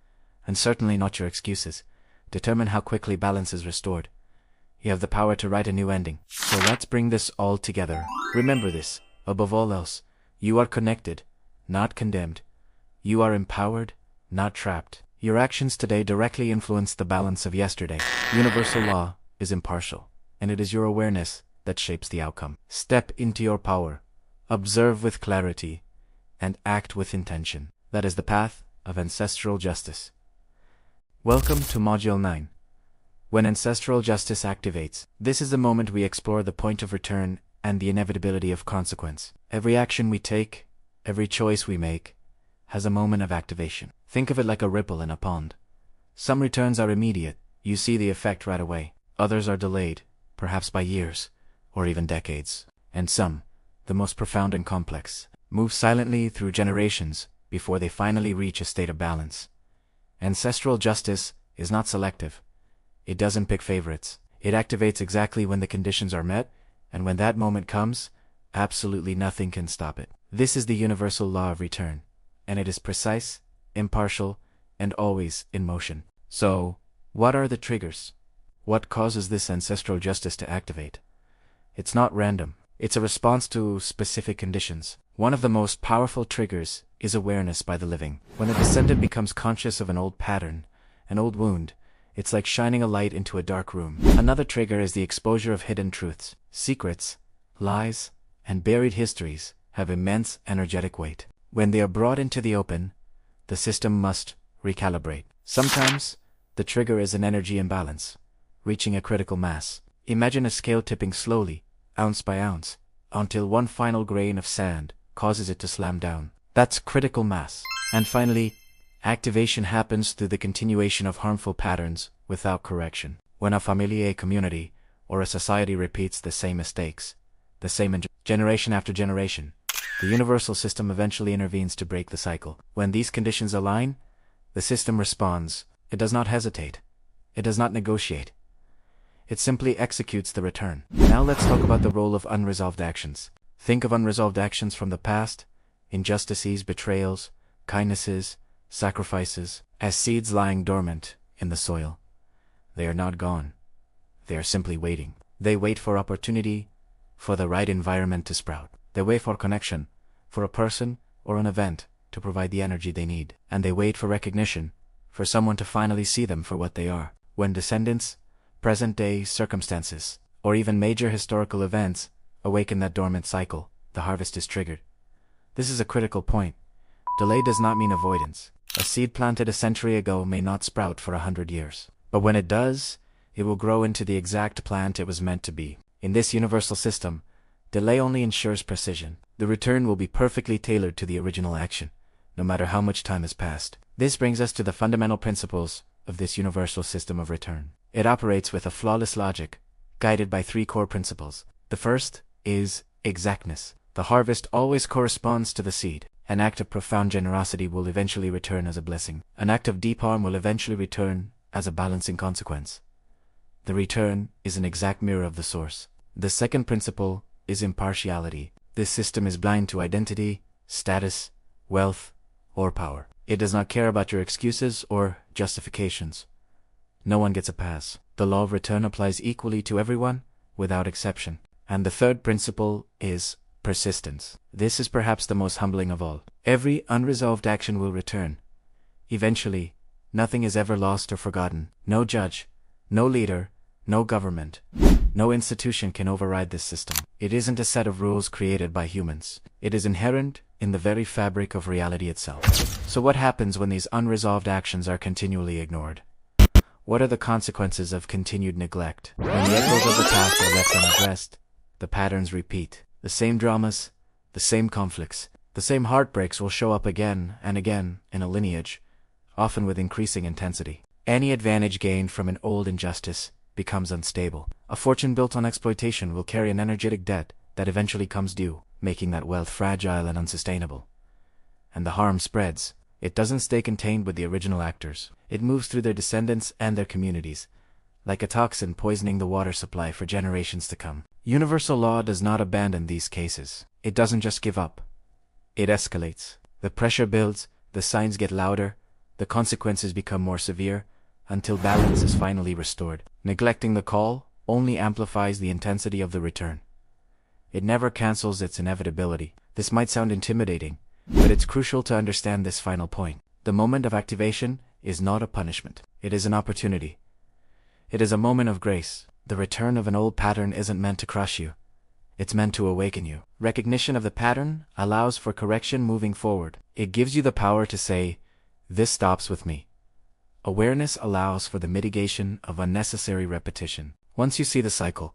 Speaker 1: and certainly not your excuses, determine how quickly balance is restored. You have the power to write a new ending. So let's bring this all together. Remember this, above all else, you are connected, not condemned. You are empowered, not trapped. Your actions today directly influence the balance of yesterday. Universal law is impartial, and it is your awareness that shapes the outcome. Step into your power, observe with clarity, and act with intention. That is the path of ancestral justice. Welcome to Module 9. When ancestral justice activates, this is the moment we explore the point of return and the inevitability of consequence. Every action we take, every choice we make, has a moment of activation. Think of it like a ripple in a pond. Some returns are immediate, you see the effect right away. Others are delayed, perhaps by years, or even decades. And some, the most profound and complex, move silently through generations before they finally reach a state of balance. Ancestral justice is not selective. It doesn't pick favorites. It activates exactly when the conditions are met, and when that moment comes, absolutely nothing can stop it. This is the universal law of return, and it is precise, impartial, and always in motion. So, what are the triggers? What causes this ancestral justice to activate? It's not random. It's a response to specific conditions. One of the most powerful triggers is awareness by the living. When a descendant becomes conscious of an old pattern, an old wound, it's like shining a light into a dark room. Another trigger is the exposure of hidden truths. Secrets, lies, and buried histories have immense energetic weight. When they are brought into the open, the system must recalibrate. Sometimes, the trigger is an energy imbalance, reaching a critical mass. Imagine a scale tipping slowly, ounce by ounce, until one final grain of sand causes it to slam down. That's critical mass. And finally, activation happens through the continuation of harmful patterns without correction. When a family, a community, or a society repeats the same mistakes, the same generation after generation, the universal system eventually intervenes to break the cycle. When these conditions align, the system responds. It does not hesitate. It does not negotiate. It simply executes the return. Now let's talk about the role of unresolved actions. Think of unresolved actions from the past, injustices, betrayals, kindnesses, sacrifices, as seeds lying dormant in the soil. They are not gone. They are simply waiting. They wait for opportunity, for the right environment to sprout. They wait for connection, for a person or an event to provide the energy they need. And they wait for recognition, for someone to finally see them for what they are. When descendants, present-day circumstances, or even major historical events awaken that dormant cycle, the harvest is triggered. This is a critical point. Delay does not mean avoidance. A seed planted a century ago may not sprout for 100 years. But when it does, it will grow into the exact plant it was meant to be. In this universal system, delay only ensures precision. The return will be perfectly tailored to the original action, no matter how much time has passed. This brings us to the fundamental principles of this universal system of return. It operates with a flawless logic, guided by 3 core principles. The first is exactness. The harvest always corresponds to the seed. An act of profound generosity will eventually return as a blessing. An act of deep harm will eventually return as a balancing consequence. The return is an exact mirror of the source. The second principle is impartiality. This system is blind to identity, status, wealth, or power. It does not care about your excuses or justifications. No one gets a pass. The law of return applies equally to everyone, without exception. And the third principle is persistence. This is perhaps the most humbling of all. Every unresolved action will return. Eventually, nothing is ever lost or forgotten. No judge, no leader, no government, no institution can override this system. It isn't a set of rules created by humans. It is inherent in the very fabric of reality itself. So what happens when these unresolved actions are continually ignored? What are the consequences of continued neglect? When the echoes of the past are left unaddressed, the patterns repeat. The same dramas, the same conflicts, the same heartbreaks will show up again and again in a lineage, often with increasing intensity. Any advantage gained from an old injustice becomes unstable. A fortune built on exploitation will carry an energetic debt that eventually comes due, making that wealth fragile and unsustainable. And the harm spreads. It doesn't stay contained with the original actors. It moves through their descendants and their communities, like a toxin poisoning the water supply for generations to come. Universal law does not abandon these cases. It doesn't just give up. It escalates. The pressure builds, the signs get louder, the consequences become more severe, until balance is finally restored. Neglecting the call only amplifies the intensity of the return. It never cancels its inevitability. This might sound intimidating, but it's crucial to understand this final point. The moment of activation is not a punishment. It is an opportunity. It is a moment of grace. The return of an old pattern isn't meant to crush you. It's meant to awaken you. Recognition of the pattern allows for correction moving forward. It gives you the power to say, "This stops with me. Awareness allows for the mitigation of unnecessary repetition. Once you see the cycle,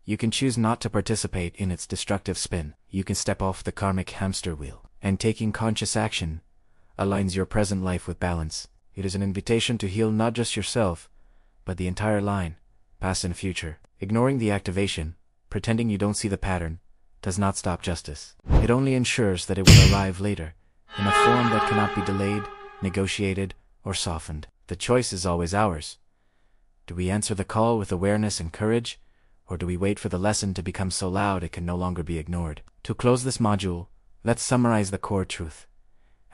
Speaker 1: you can choose not to participate in its destructive spin. You can step off the karmic hamster wheel. And taking conscious action aligns your present life with balance. It is an invitation to heal not just yourself, but the entire line, past and future. Ignoring the activation, pretending you don't see the pattern, does not stop justice. It only ensures that it will arrive later, in a form that cannot be delayed, negotiated, or softened. The choice is always ours. Do we answer the call with awareness and courage, or do we wait for the lesson to become so loud it can no longer be ignored? To close this module, let's summarize the core truth.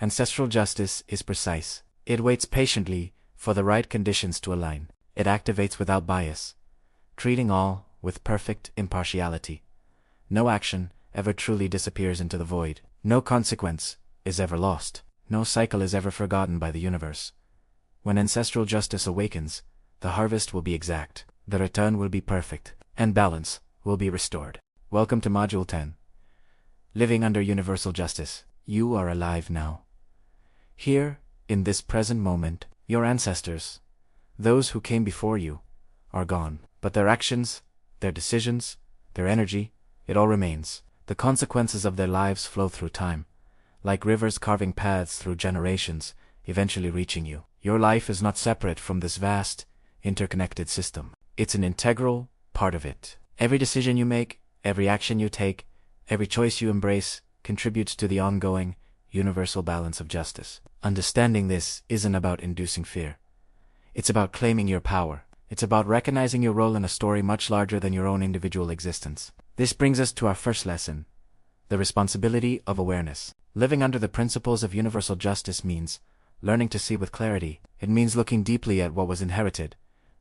Speaker 1: Ancestral justice is precise. It waits patiently for the right conditions to align. It activates without bias, treating all with perfect impartiality. No action ever truly disappears into the void. No consequence is ever lost. No cycle is ever forgotten by the universe. When ancestral justice awakens, the harvest will be exact, the return will be perfect, and balance will be restored. Welcome to Module 10. Living under universal justice. You are alive now. Here, in this present moment, your ancestors, those who came before you, are gone. But their actions, their decisions, their energy, it all remains. The consequences of their lives flow through time, like rivers carving paths through generations, eventually reaching you. Your life is not separate from this vast, interconnected system. It's an integral part of it. Every decision you make, every action you take, every choice you embrace, contributes to the ongoing, universal balance of justice. Understanding this isn't about inducing fear. It's about claiming your power. It's about recognizing your role in a story much larger than your own individual existence. This brings us to our first lesson, the responsibility of awareness. Living under the principles of universal justice means learning to see with clarity. It means looking deeply at what was inherited,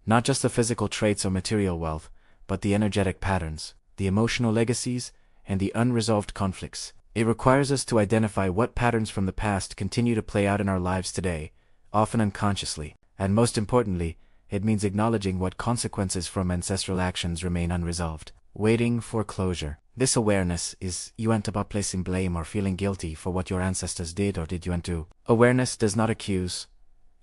Speaker 1: not just the physical traits or material wealth, but the energetic patterns, the emotional legacies, and the unresolved conflicts. It requires us to identify what patterns from the past continue to play out in our lives today, often unconsciously. And most importantly, it means acknowledging what consequences from ancestral actions remain unresolved. Waiting for closure. This awareness isn't about placing blame or feeling guilty for what your ancestors did or didn't do. Awareness does not accuse,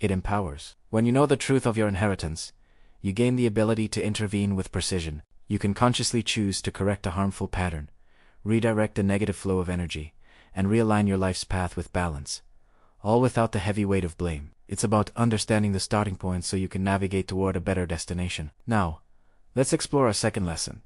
Speaker 1: it empowers. When you know the truth of your inheritance, you gain the ability to intervene with precision. You can consciously choose to correct a harmful pattern, redirect a negative flow of energy, and realign your life's path with balance, all without the heavy weight of blame. It's about understanding the starting point so you can navigate toward a better destination. Now, let's explore our second lesson.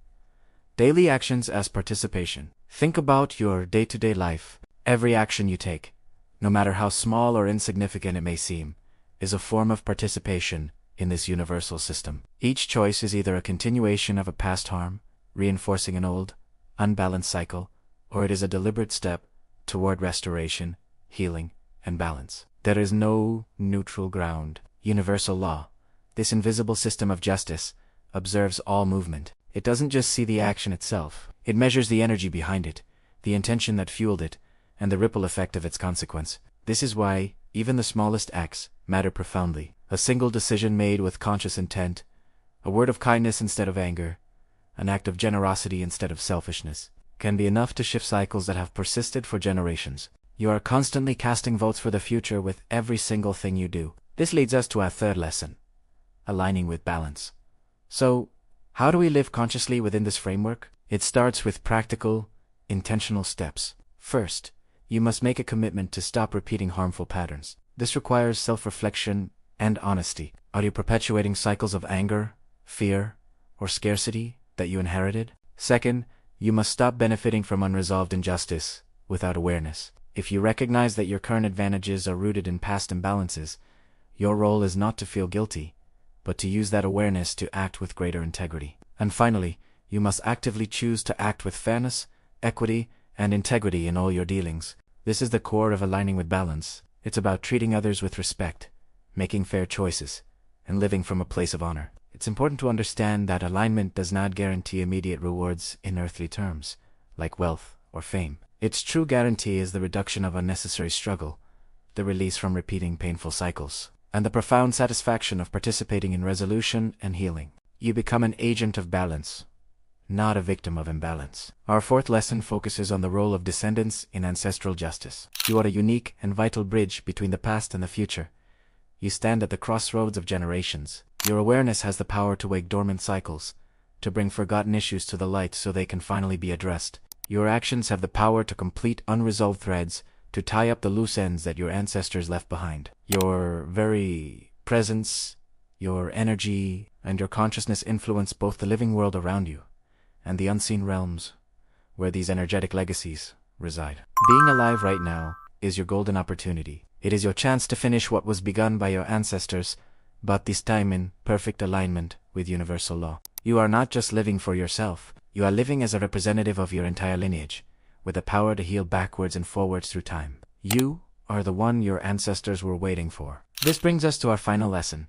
Speaker 1: Daily actions as participation. Think about your day-to-day life. Every action you take, no matter how small or insignificant it may seem, is a form of participation in this universal system. Each choice is either a continuation of a past harm, reinforcing an old, unbalanced cycle, or it is a deliberate step toward restoration, healing, and balance. There is no neutral ground. Universal law, this invisible system of justice, observes all movement. It doesn't just see the action itself. It measures the energy behind it, the intention that fueled it, and the ripple effect of its consequence. This is why even the smallest acts matter profoundly. A single decision made with conscious intent, a word of kindness instead of anger, an act of generosity instead of selfishness, can be enough to shift cycles that have persisted for generations. You are constantly casting votes for the future with every single thing you do. This leads us to our third lesson, aligning with balance. So, how do we live consciously within this framework? It starts with practical, intentional steps. First, you must make a commitment to stop repeating harmful patterns. This requires self-reflection and honesty. Are you perpetuating cycles of anger, fear, or scarcity that you inherited? Second, you must stop benefiting from unresolved injustice without awareness. If you recognize that your current advantages are rooted in past imbalances, your role is not to feel guilty, but to use that awareness to act with greater integrity. And finally, you must actively choose to act with fairness, equity, and integrity in all your dealings. This is the core of aligning with balance. It's about treating others with respect, making fair choices, and living from a place of honor. It's important to understand that alignment does not guarantee immediate rewards in earthly terms, like wealth or fame. Its true guarantee is the reduction of unnecessary struggle, the release from repeating painful cycles, and the profound satisfaction of participating in resolution and healing. You become an agent of balance, not a victim of imbalance. Our fourth lesson focuses on the role of descendants in ancestral justice. You are a unique and vital bridge between the past and the future. You stand at the crossroads of generations. Your awareness has the power to wake dormant cycles, to bring forgotten issues to the light so they can finally be addressed. Your actions have the power to complete unresolved threads, to tie up the loose ends that your ancestors left behind. Your very presence, your energy, and your consciousness influence both the living world around you and the unseen realms where these energetic legacies reside. Being alive right now is your golden opportunity. It is your chance to finish what was begun by your ancestors, but this time in perfect alignment with universal law. You are not just living for yourself, you are living as a representative of your entire lineage, with the power to heal backwards and forwards through time. You are the one your ancestors were waiting for. This brings us to our final lesson.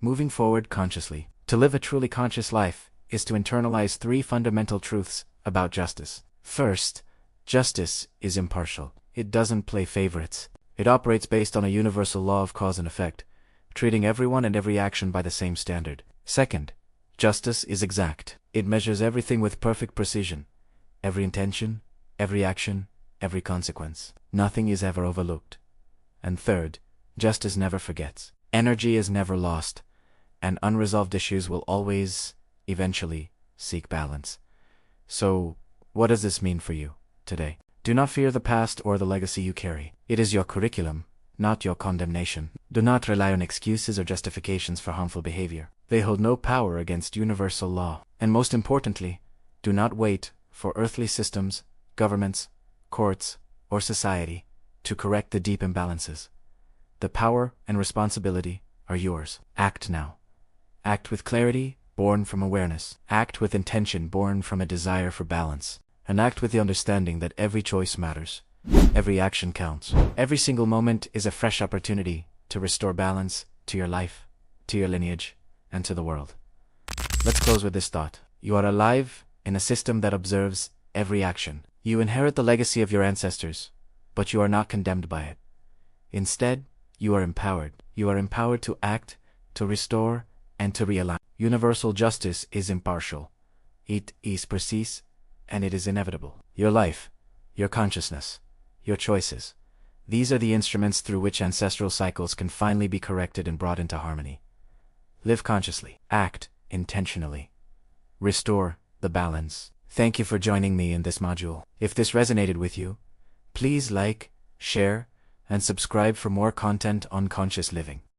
Speaker 1: Moving forward consciously. To live a truly conscious life is to internalize 3 fundamental truths about justice. First, justice is impartial. It doesn't play favorites. It operates based on a universal law of cause and effect, treating everyone and every action by the same standard. Second, justice is exact. It measures everything with perfect precision. Every intention, every action, every consequence. Nothing is ever overlooked. And third, justice never forgets. Energy is never lost, and unresolved issues will always, eventually, seek balance. So, what does this mean for you today? Do not fear the past or the legacy you carry. It is your curriculum, not your condemnation. Do not rely on excuses or justifications for harmful behavior. They hold no power against universal law. And most importantly, do not wait for earthly systems, governments, courts, or society to correct the deep imbalances. The power and responsibility are yours. Act now. Act with clarity, born from awareness. Act with intention, born from a desire for balance. And act with the understanding that every choice matters. Every action counts. Every single moment is a fresh opportunity to restore balance to your life, to your lineage, and to the world. Let's close with this thought. You are alive in a system that observes every action. You inherit the legacy of your ancestors, but you are not condemned by it. Instead, you are empowered. You are empowered to act, to restore, and to realign. Universal justice is impartial. It is precise, and it is inevitable. Your life, your consciousness, your choices. These are the instruments through which ancestral cycles can finally be corrected and brought into harmony. Live consciously. Act intentionally. Restore the balance. Thank you for joining me in this module. If this resonated with you, please like, share, and subscribe for more content on conscious living.